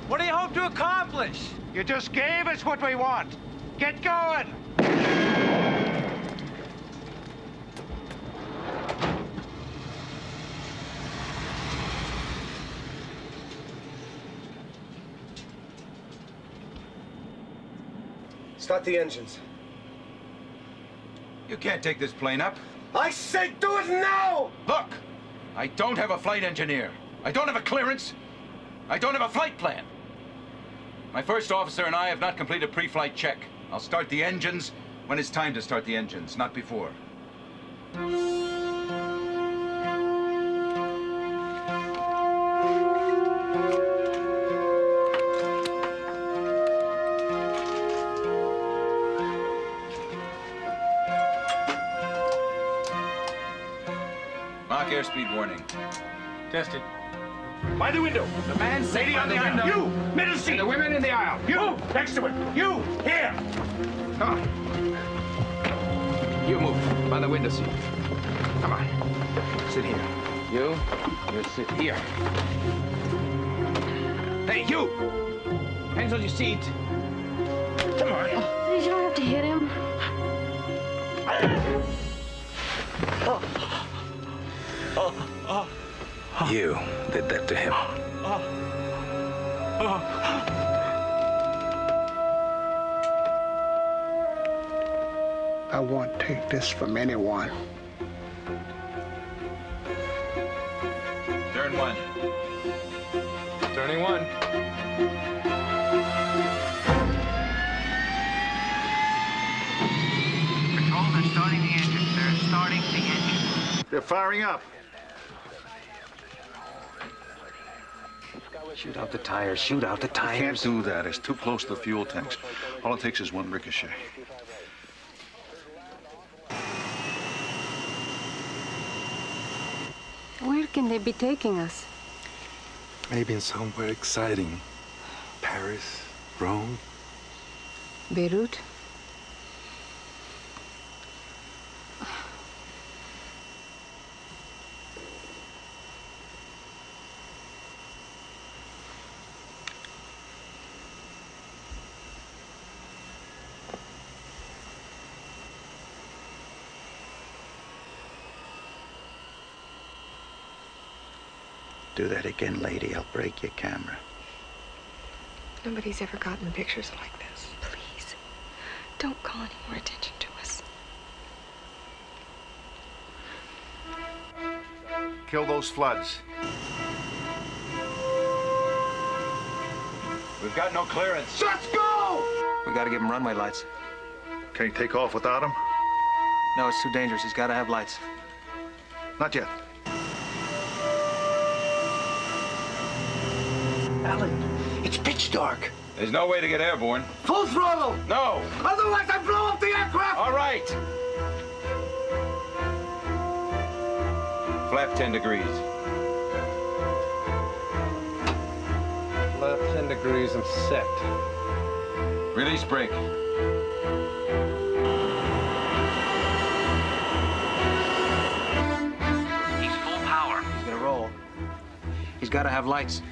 What do you hope to accomplish? You just gave us what we want. Get going. Start the engines. You can't take this plane up. I say do it now! Look, I don't have a flight engineer. I don't have a clearance. I don't have a flight plan. My first officer and I have not completed a pre-flight check. I'll start the engines when it's time to start the engines, not before. Mach airspeed warning. Tested. By the window. The man sitting on the window. You, middle seat. And the women in the aisle. You, next to it. You, here. Come on. You move by the window seat. Come on. Sit here. You sit here. Hey, you! Hands on your seat. Come on. Please, you don't have to hit him. You did that to him. I won't take this from anyone. Turn 1. Turning 1. Control, they're starting the engines. They're starting the engines. They're firing up. Shoot out the tires. Shoot out the You tires. can't do that. It's too close to the fuel tanks. All it takes is one ricochet. Where can they be taking us? Maybe in somewhere exciting. Paris, Rome. Beirut? Do that again, lady. I'll break your camera. Nobody's ever gotten pictures like this. Please, don't call any more attention to us. Kill those floods. We've got no clearance. Let's go! We gotta give him runway lights. Can you take off without them? No, it's too dangerous. He's gotta have lights. Not yet. Alan, it's pitch dark. There's no way to get airborne. Full throttle! No! Otherwise I blow up the aircraft! All right! Flap 10 degrees. Flap 10 degrees and set. Release brake. He's full power. He's gonna roll. He's gotta have lights.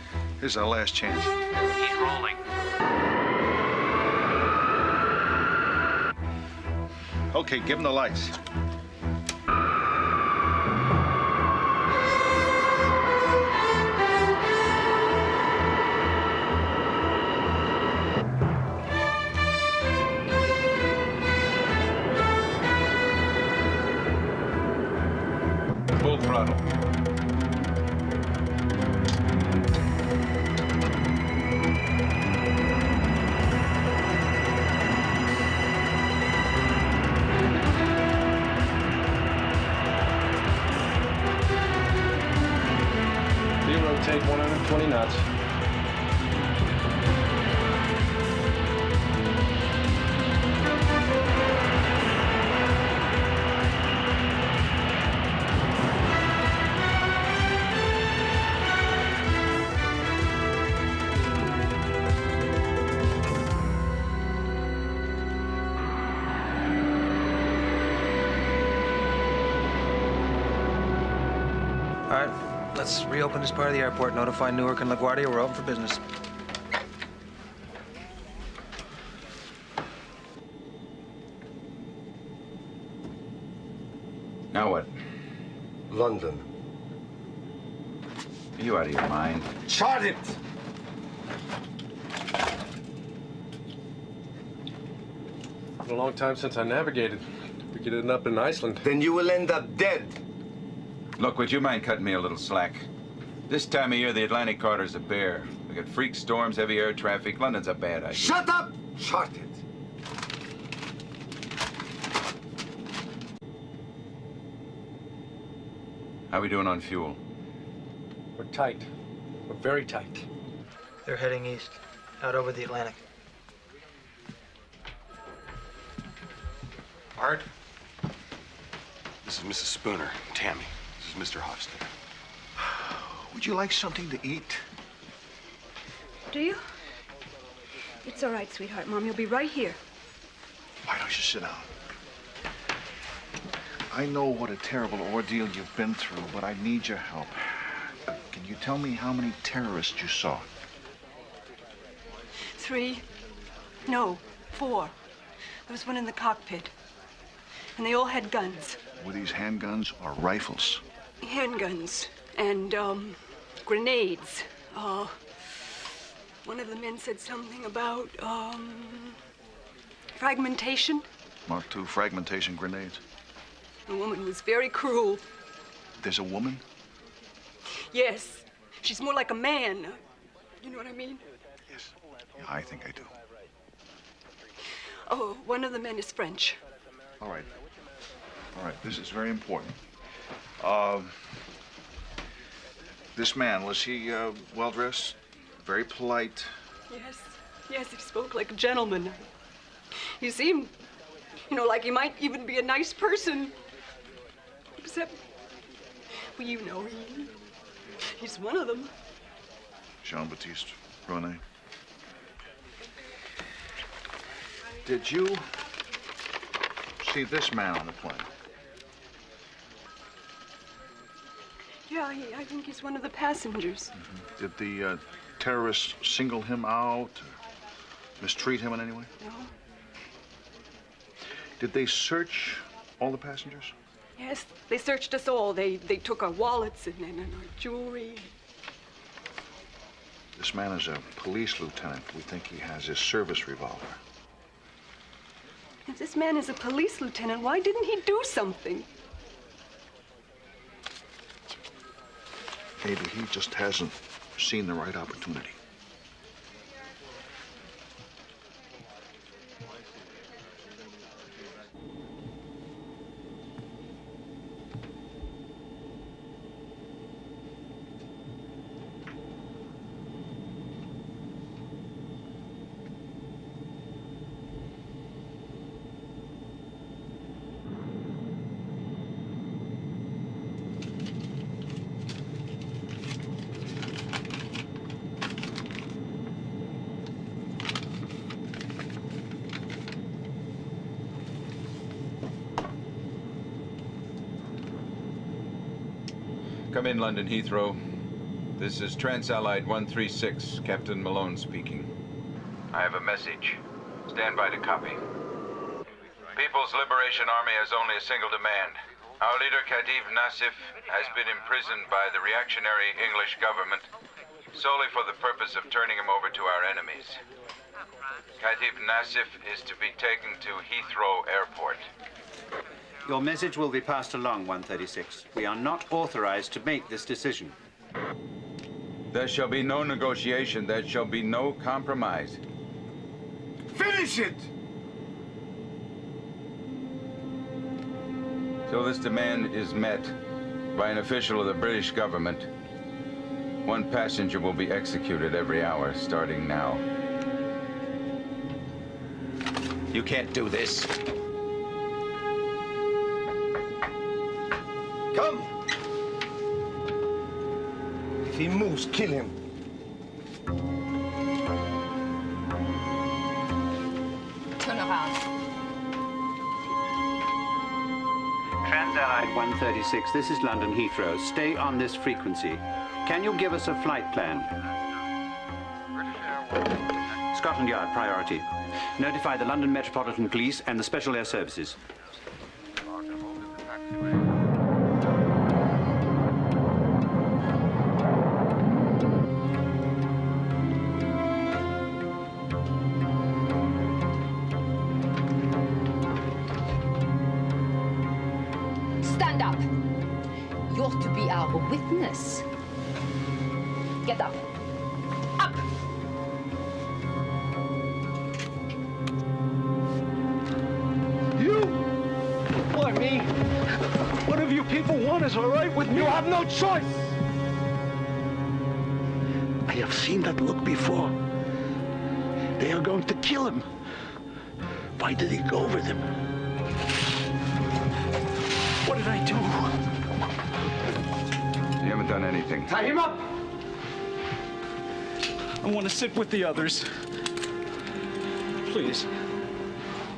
Here's our last chance. He's rolling. Okay, give him the lights. Full throttle. Rotate 120 knots. All right, let's reopen this part of the airport. Notify Newark and LaGuardia we're open for business. Now what? London. Are you out of your mind? Chart it! It's been a long time since I navigated. We could end up in Iceland. Then you will end up dead. Look, would you mind cutting me a little slack? This time of year, the Atlantic corridor's a bear. We got freak storms, heavy air traffic. London's a bad idea. Shut up! Chart it. How we doing on fuel? We're tight. We're very tight. They're heading east, out over the Atlantic. Art? This is Mrs. Spooner. Tammy. This is Mr. Hofstad. Would you like something to eat? Do you? It's all right, sweetheart. Mom, you'll be right here. Why don't you sit down? I know what a terrible ordeal you've been through, but I need your help. Can you tell me how many terrorists you saw? 3. No, 4. There was one in the cockpit. And they all had guns. Were these handguns or rifles? Handguns and, grenades. One of the men said something about, fragmentation. Mark II fragmentation grenades. The woman was very cruel. There's a woman? Yes. She's more like a man. You know what I mean? Yes. Yeah, I think I do. Oh, one of the men is French. All right. All right, this is very important. This man, was he well-dressed? Very polite. Yes, yes, he spoke like a gentleman. He seemed, you know, like he might even be a nice person. Except, well, you know, he's one of them. Jean-Baptiste René. Did you see this man on the plane? Yeah, I think he's one of the passengers. Did the terrorists single him out or mistreat him in any way? No. Did they search all the passengers? Yes, they searched us all. They took our wallets and our jewelry. This man is a police lieutenant. We think he has his service revolver. If this man is a police lieutenant, why didn't he do something? Maybe he just hasn't seen the right opportunity. Come in, London Heathrow. This is Trans-Allied 136, Captain Malone speaking. I have a message. Stand by to copy. People's Liberation Army has only a single demand. Our leader, Khatif Nassif, has been imprisoned by the reactionary English government solely for the purpose of turning him over to our enemies. Khatif Nassif is to be taken to Heathrow Airport. Your message will be passed along, 136. We are not authorized to make this decision. There shall be no negotiation. There shall be no compromise. Finish it! Till this demand is met by an official of the British government, one passenger will be executed every hour, starting now. You can't do this. Come! If he moves, kill him. Turn around. Trans-Allied 136, this is London Heathrow. Stay on this frequency. Can you give us a flight plan? Scotland Yard, priority. Notify the London Metropolitan Police and the Special Air Services. Stand up. You're to be our witness. Get up. Up! You? Why me? Whatever you people want is all right with me. You have no choice. I have seen that look before. They are going to kill him. Why did he go over them? What did I do? You haven't done anything. Tie him up! I want to sit with the others. Please.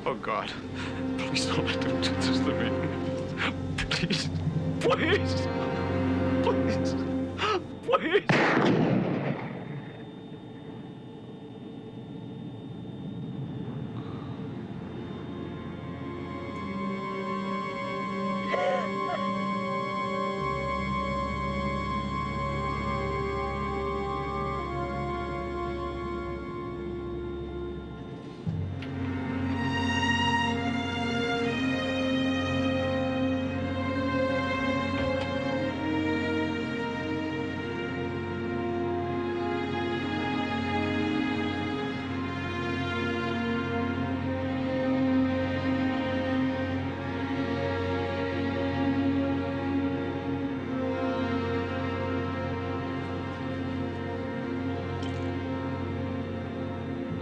Oh, God. Please don't let them do this to me. Please. Please. Please. Please.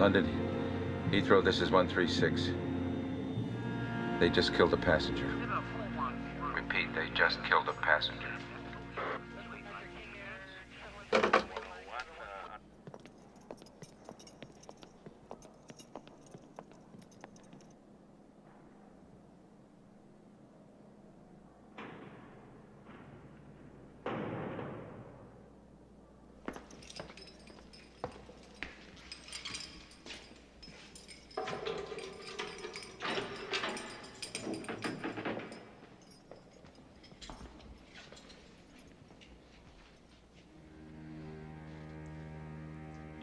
London, Heathrow, this is 136. They just killed a passenger. Repeat, they just killed a passenger.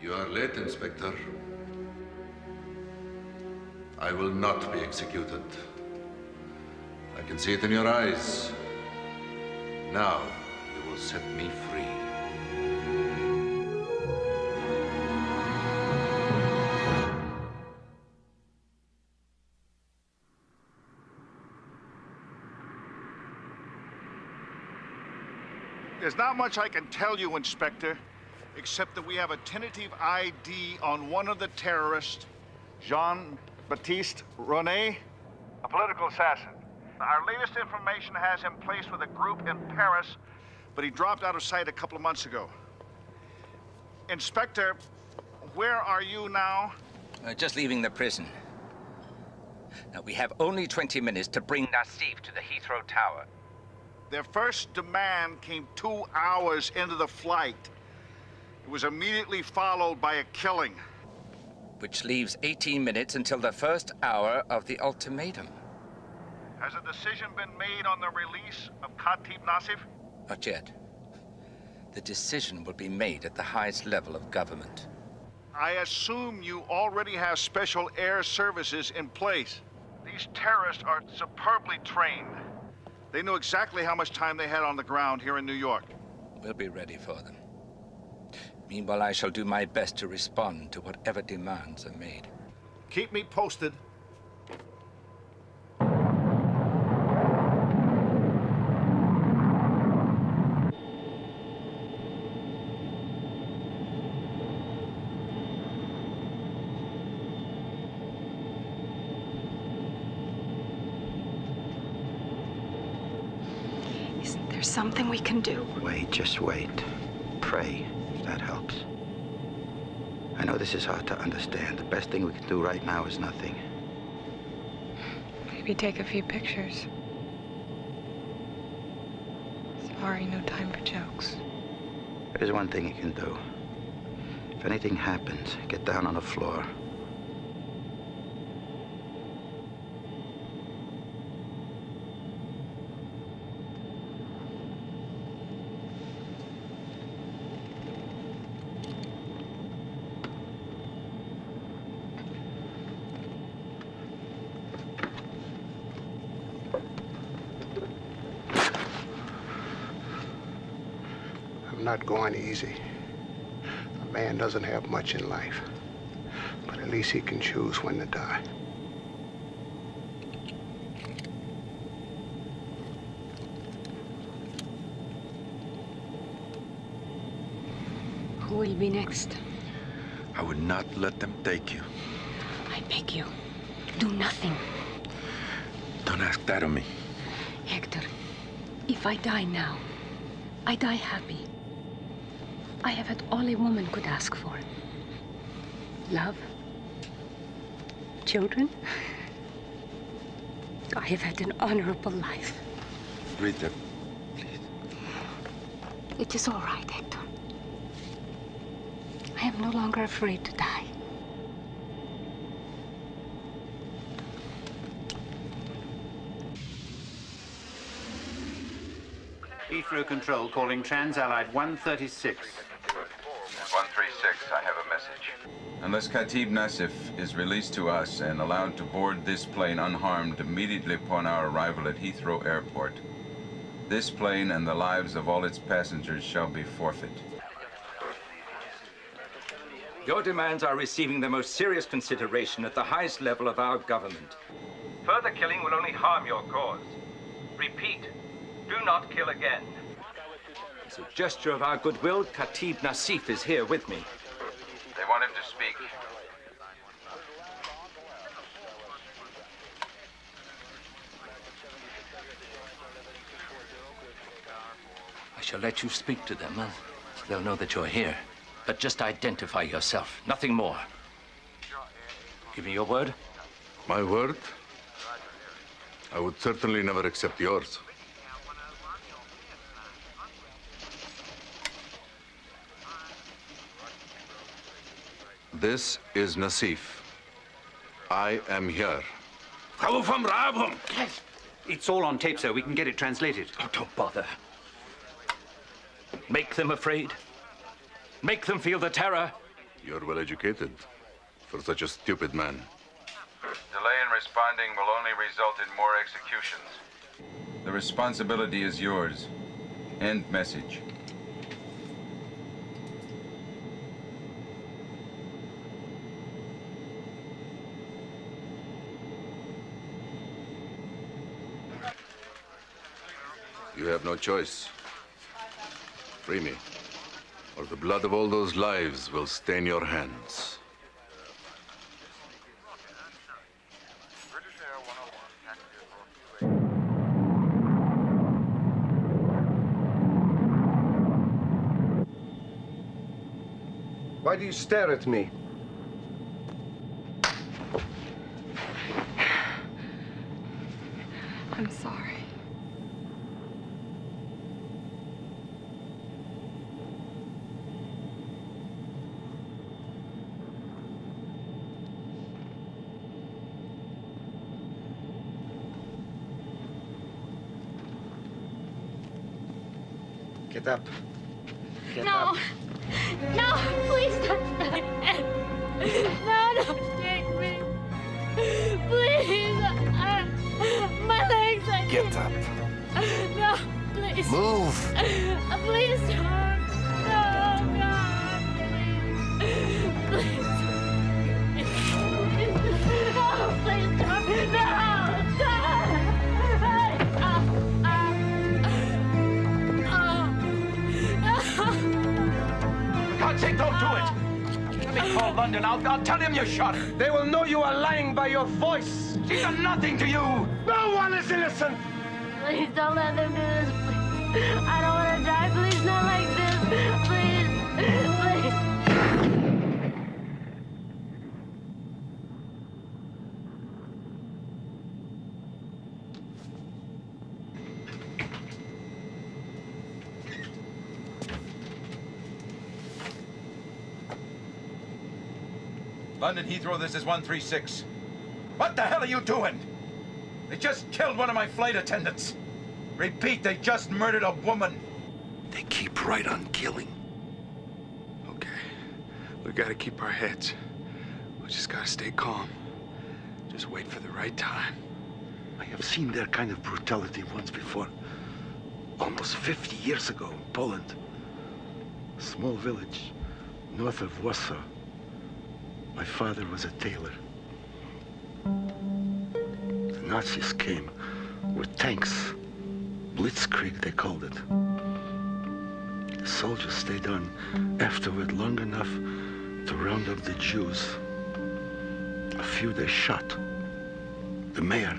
You are late, Inspector. I will not be executed. I can see it in your eyes. Now, you will set me free. There's not much I can tell you, Inspector, except that we have a tentative ID on one of the terrorists, Jean-Baptiste René, a political assassin. Our latest information has him placed with a group in Paris, but he dropped out of sight a couple of months ago. Inspector, where are you now? Just leaving the prison. Now, we have only 20 minutes to bring Nassif to the Heathrow Tower. Their first demand came 2 hours into the flight. It was immediately followed by a killing. Which leaves 18 minutes until the first hour of the ultimatum. Has a decision been made on the release of Khatib Nassif? Not yet. The decision will be made at the highest level of government. I assume you already have special air services in place. These terrorists are superbly trained. They knew exactly how much time they had on the ground here in New York. We'll be ready for them. Meanwhile, I shall do my best to respond to whatever demands are made. Keep me posted. Isn't there something we can do? Wait, just wait. Pray, if that helps. I know this is hard to understand. The best thing we can do right now is nothing. Maybe take a few pictures. Sorry, no time for jokes. There's one thing you can do. If anything happens, get down on the floor. I'm not going easy. A man doesn't have much in life, but at least he can choose when to die. Who will be next? I would not let them take you. I beg you, do nothing. Don't ask that of me. Hector, if I die now, I die happy. I have had all a woman could ask for. Love. Children. I have had an honorable life. Rita, It is all right, Hector. I am no longer afraid to die. Heathrow Control calling Trans-Allied 136. 136, I have a message. Unless Khatib Nassif is released to us and allowed to board this plane unharmed immediately upon our arrival at Heathrow Airport, this plane and the lives of all its passengers shall be forfeit. Your demands are receiving the most serious consideration at the highest level of our government. Further killing will only harm your cause. Repeat, do not kill again. As a gesture of our goodwill, Khatib Nassif is here with me. They want him to speak. shall let you speak to them. They'll know that you're here. But just identify yourself, nothing more. Give me your word. My word? I would certainly never accept yours. This is Nassif. I am here. It's all on tape, sir. We can get it translated. Oh, don't bother. Make them afraid. Make them feel the terror. You're well educated for such a stupid man. Delay in responding will only result in more executions. The responsibility is yours. End message. You have no choice. Free me, or the blood of all those lives will stain your hands. Why do you stare at me? I'm sorry. Get up. Get No. up. No, please don't. No, don't take me. Please. My legs are... Get up. No, please. Move. Please don't. No, God, please. Please. No, please don't. No, God. God's sake, don't do it! Let me call London. I'll tell him you shot her. They will know you are lying by your voice. She's done nothing to you. No one is innocent. Please don't let them do this, please. I don't want to die. Please, not like this. Please. Please. London Heathrow, this is 136. What the hell are you doing? They just killed one of my flight attendants. Repeat, they just murdered a woman. They keep right on killing. Okay, we gotta keep our heads. We just gotta stay calm. Just wait for the right time. I have seen their kind of brutality once before. Almost 50 years ago in Poland. A small village north of Warsaw. My father was a tailor. The Nazis came with tanks. Blitzkrieg, they called it. The soldiers stayed on afterward long enough to round up the Jews. A few they shot. The mayor.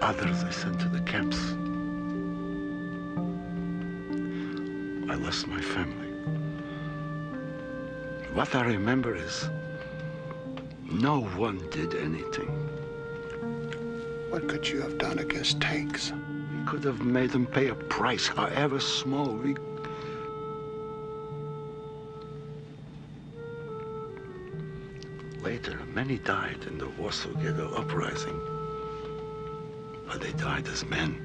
Others they sent to the camps. I lost my family. What I remember is no one did anything. What could you have done against tanks? We could have made them pay a price, however small. Later, many died in the Warsaw Ghetto uprising. But they died as men.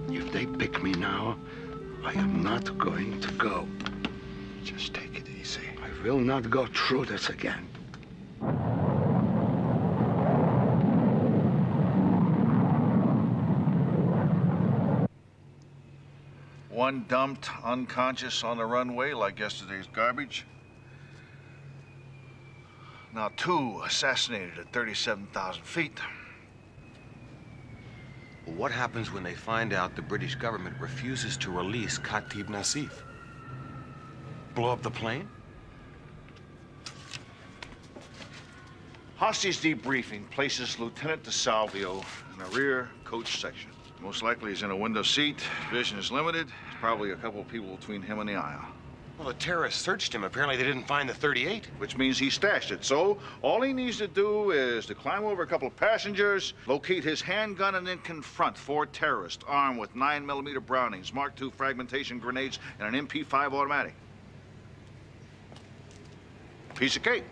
If they pick me now, I am not going to go. Just take it easy. I will not go through this again. One dumped unconscious on the runway like yesterday's garbage. Now two assassinated at 37,000 feet. What happens when they find out the British government refuses to release Khatib Nassif? Blow up the plane? Hostage debriefing places Lieutenant DeSalvio in the rear coach section. Most likely he's in a window seat. Vision is limited. There's probably a couple of people between him and the aisle. Well, the terrorists searched him. Apparently they didn't find the .38. Which means he stashed it. So all he needs to do is to climb over a couple of passengers, locate his handgun, and then confront 4 terrorists armed with 9mm Brownings, Mark II fragmentation grenades, and an MP5 automatic. Piece of cake.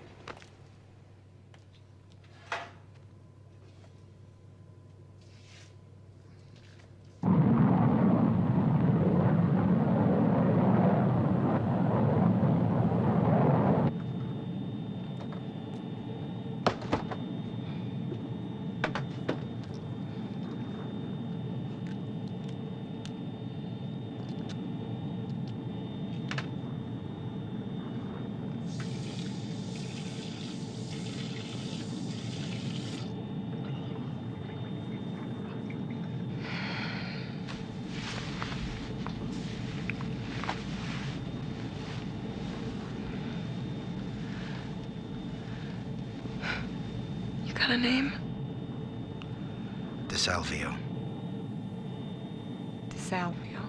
Got a name? DeSalvio. DeSalvio.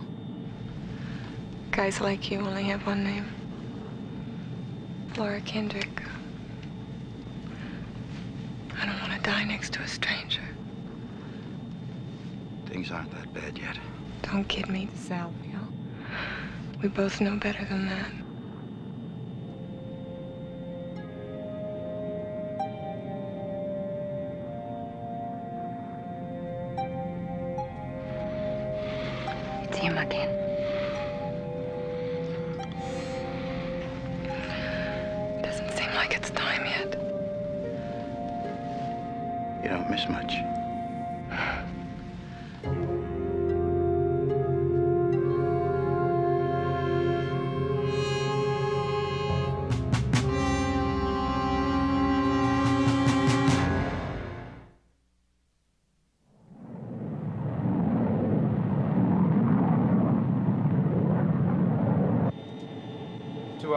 Guys like you only have one name. Laura Kendrick. I don't want to die next to a stranger. Things aren't that bad yet. Don't kid me, DeSalvio. We both know better than that. It's him again. Doesn't seem like it's time yet. You don't miss much.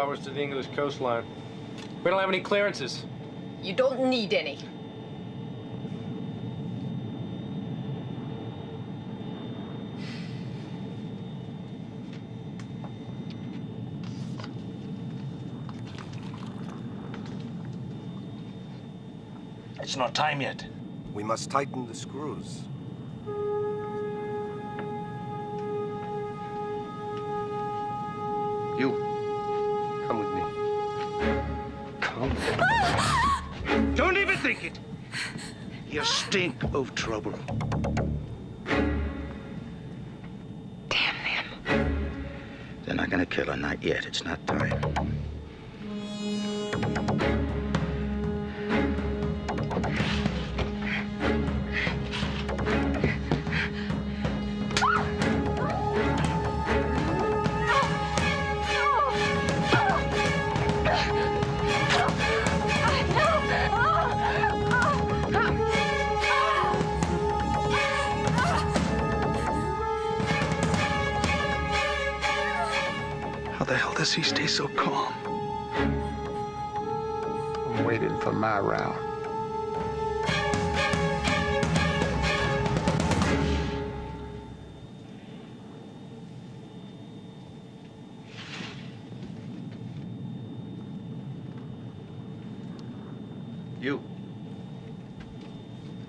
Hours to the English coastline. We don't have any clearances. You don't need any. It's not time yet. We must tighten the screws. You. Come with me. Come. Don't even think it. You stink of trouble. Damn them. They're not gonna kill her, not yet. It's not time. How the hell does he stay so calm? I'm waiting for my round. You.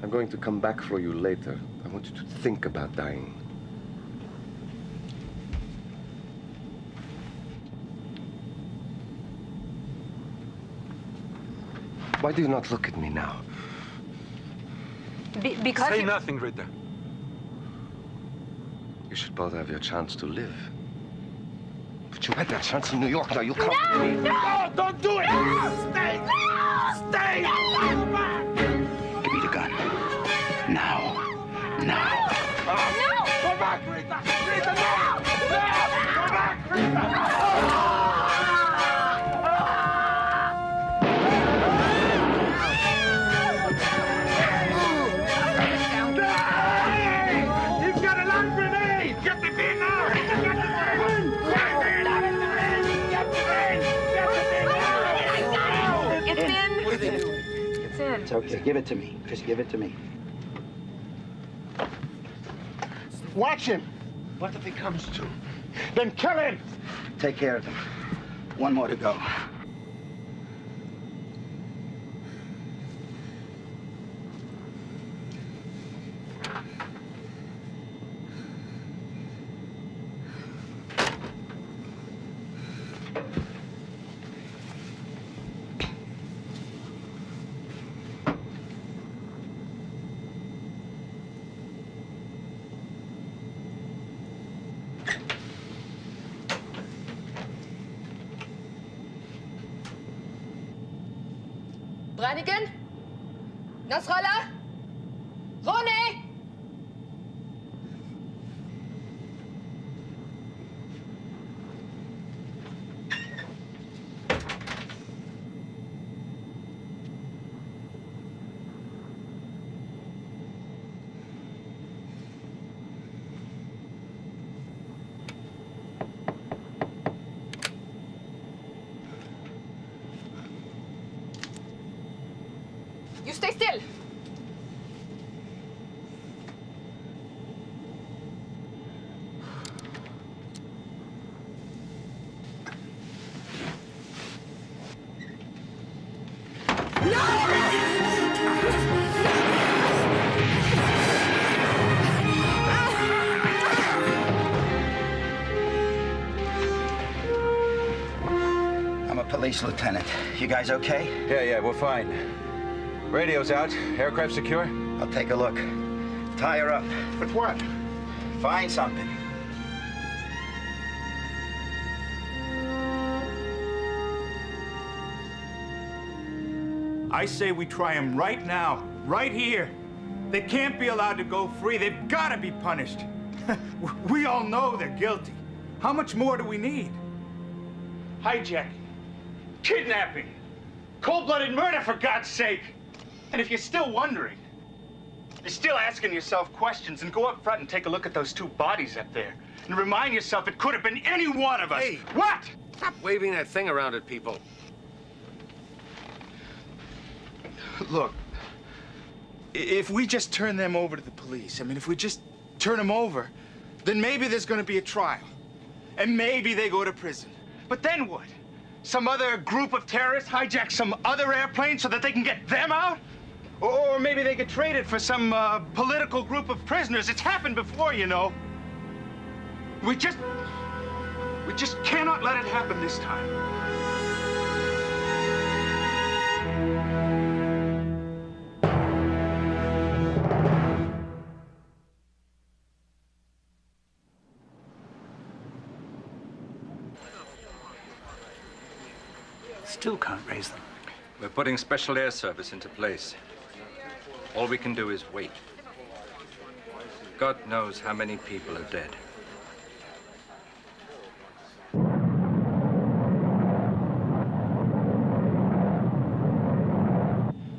I'm going to come back for you later. I want you to think about dying. Why do you not look at me now? Because Say nothing, Ritter. You should both have your chance to live. But you had that chance in New York. Now you come with me. No, don't do it! No! Stay! No! Stay! No! Give me the gun. Now. Now. No! Go back, Rita! Rita, no! No! Go back, Rita! He's got a long grenade! Get the bin now! Get the bin! Get the bin! Get the bin! It's in. It's in. It's in. It's okay. Give it to me. Just give it to me. Watch him. What if he comes to? Then kill him. Take care of them. One more to go. Brannigan? Nasrallah? Ronnie? You stay still! I'm a police lieutenant. You guys okay? Yeah, we're fine. Radio's out. Aircraft secure? I'll take a look. Tie her up. But what? Find something. I say we try them right now, right here. They can't be allowed to go free. They've got to be punished. We all know they're guilty. How much more do we need? Hijacking, kidnapping, cold-blooded murder, for God's sake. And if you're still wondering, you're still asking yourself questions, and go up front and take a look at those two bodies up there. And remind yourself it could have been any one of us. Hey! What? Stop waving that thing around at people. Look, if we just turn them over to the police, I mean, if we just turn them over, then maybe there's going to be a trial. And maybe they go to prison. But then what? Some other group of terrorists hijack some other airplane so that they can get them out? Or maybe they get traded for some political group of prisoners. It's happened before, you know. We just cannot let it happen this time. Still can't raise them. We're putting special air service into place. All we can do is wait. God knows how many people are dead.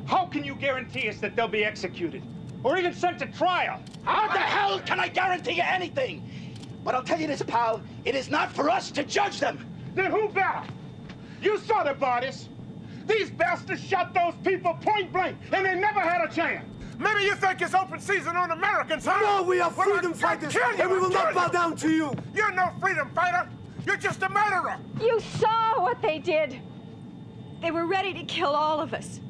How can you guarantee us that they'll be executed? Or even sent to trial? How the hell can I guarantee you anything? But I'll tell you this, pal. It is not for us to judge them. Then who better? You saw the bodies. These bastards shot those people point blank, and they never had a chance. Maybe you think it's open season on Americans, huh? No, we are freedom fighters, and we will not bow down to you. You're no freedom fighter. You're just a murderer. You saw what they did. They were ready to kill all of us.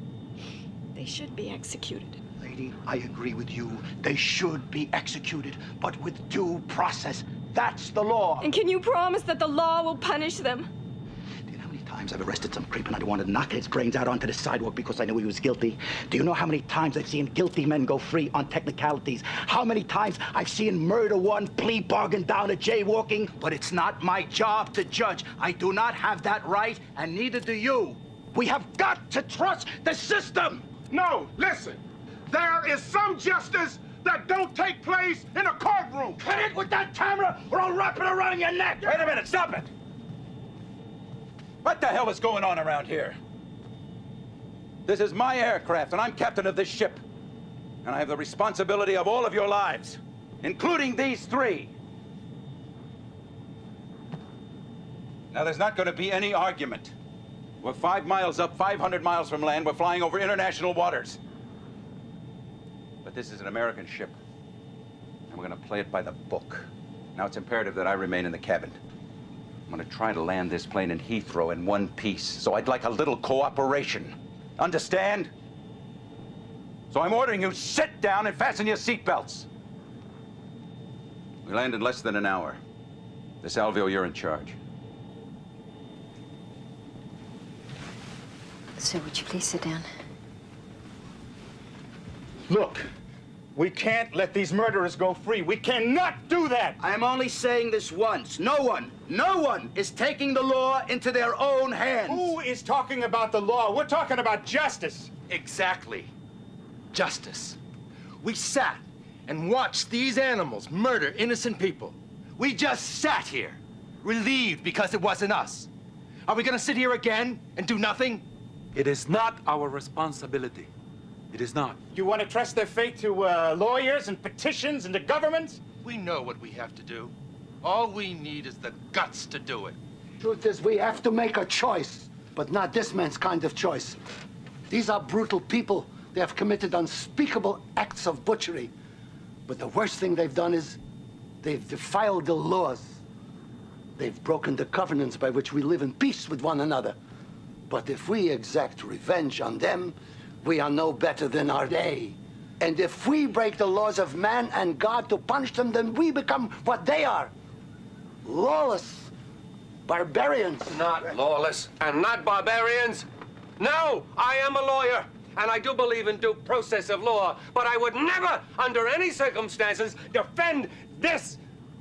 They should be executed. Lady, I agree with you. They should be executed, but with due process. That's the law. And can you promise that the law will punish them? Times I've arrested some creep and I wanted to knock his brains out onto the sidewalk because I knew he was guilty. Do you know how many times I've seen guilty men go free on technicalities? How many times I've seen murder one plea bargain down to jaywalking? But it's not my job to judge. I do not have that right, and neither do you. We have got to trust the system. No, listen. There is some justice that don't take place in a courtroom. Cut it with that camera or I'll wrap it around your neck. Wait a minute, stop it! What the hell is going on around here? This is my aircraft, and I'm captain of this ship. And I have the responsibility of all of your lives, including these three. Now, there's not going to be any argument. We're 5 miles up, 500 miles from land. We're flying over international waters. But this is an American ship. And we're going to play it by the book. Now, it's imperative that I remain in the cabin. I'm going to try to land this plane in Heathrow in one piece, so I'd like a little cooperation. Understand? So I'm ordering you, sit down and fasten your seatbelts. We land in less than an hour. DeSalvio, you're in charge. Sir, would you please sit down? Look, we can't let these murderers go free. We cannot do that. I am only saying this once. No one is taking the law into their own hands. Who is talking about the law? We're talking about justice. Exactly. Justice. We sat and watched these animals murder innocent people. We just sat here, relieved because it wasn't us. Are we gonna sit here again and do nothing? It is not our responsibility. It is not. You want to trust their fate to lawyers and petitions and the government? We know what we have to do. All we need is the guts to do it. Truth is, we have to make a choice, but not this man's kind of choice. These are brutal people. They have committed unspeakable acts of butchery. But the worst thing they've done is they've defiled the laws. They've broken the covenants by which we live in peace with one another. But if we exact revenge on them, we are no better than our day. And if we break the laws of man and God to punish them, then we become what they are. Lawless barbarians. Not lawless and not barbarians. No, I am a lawyer, and I do believe in due process of law, but I would never, under any circumstances, defend this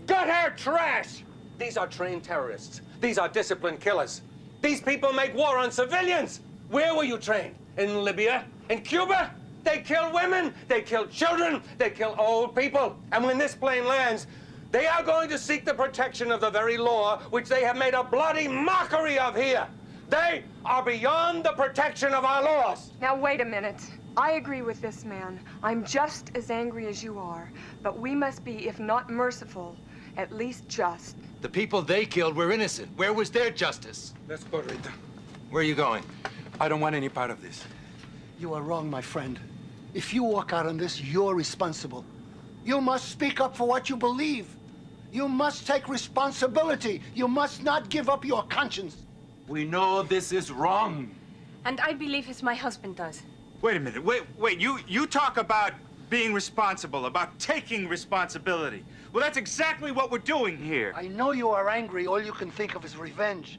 gut-hair trash. These are trained terrorists. These are disciplined killers. These people make war on civilians. Where were you trained? In Libya? In Cuba? They kill women, they kill children, they kill old people. And when this plane lands, they are going to seek the protection of the very law which they have made a bloody mockery of here. They are beyond the protection of our laws. Now, wait a minute. I agree with this man. I'm just as angry as you are. But we must be, if not merciful, at least just. The people they killed were innocent. Where was their justice? Let's go, Rita. Where are you going? I don't want any part of this. You are wrong, my friend. If you walk out on this, you're responsible. You must speak up for what you believe. You must take responsibility. You must not give up your conscience. We know this is wrong. And I believe as my husband does. Wait a minute. Wait. You talk about being responsible, about taking responsibility. Well, that's exactly what we're doing here. I know you are angry. All you can think of is revenge.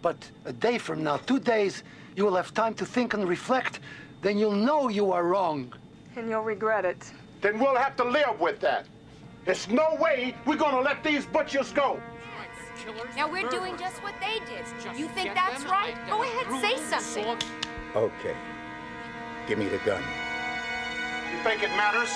But a day from now, 2 days, you will have time to think and reflect. Then you'll know you are wrong. And you'll regret it. Then we'll have to live with that. There's no way we're gonna let these butchers go. Now we're doing just what they did. You think that's right? Go ahead, say something. Okay. Give me the gun. You think it matters?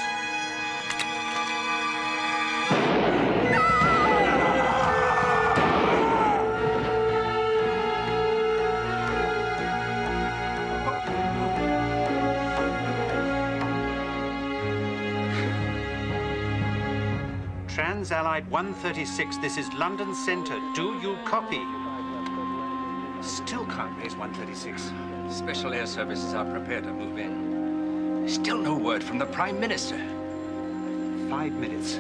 Trans-Allied 136, this is London Center. Do you copy? Still can't raise 136. Special air services are prepared to move in. Still no word from the Prime Minister. 5 minutes.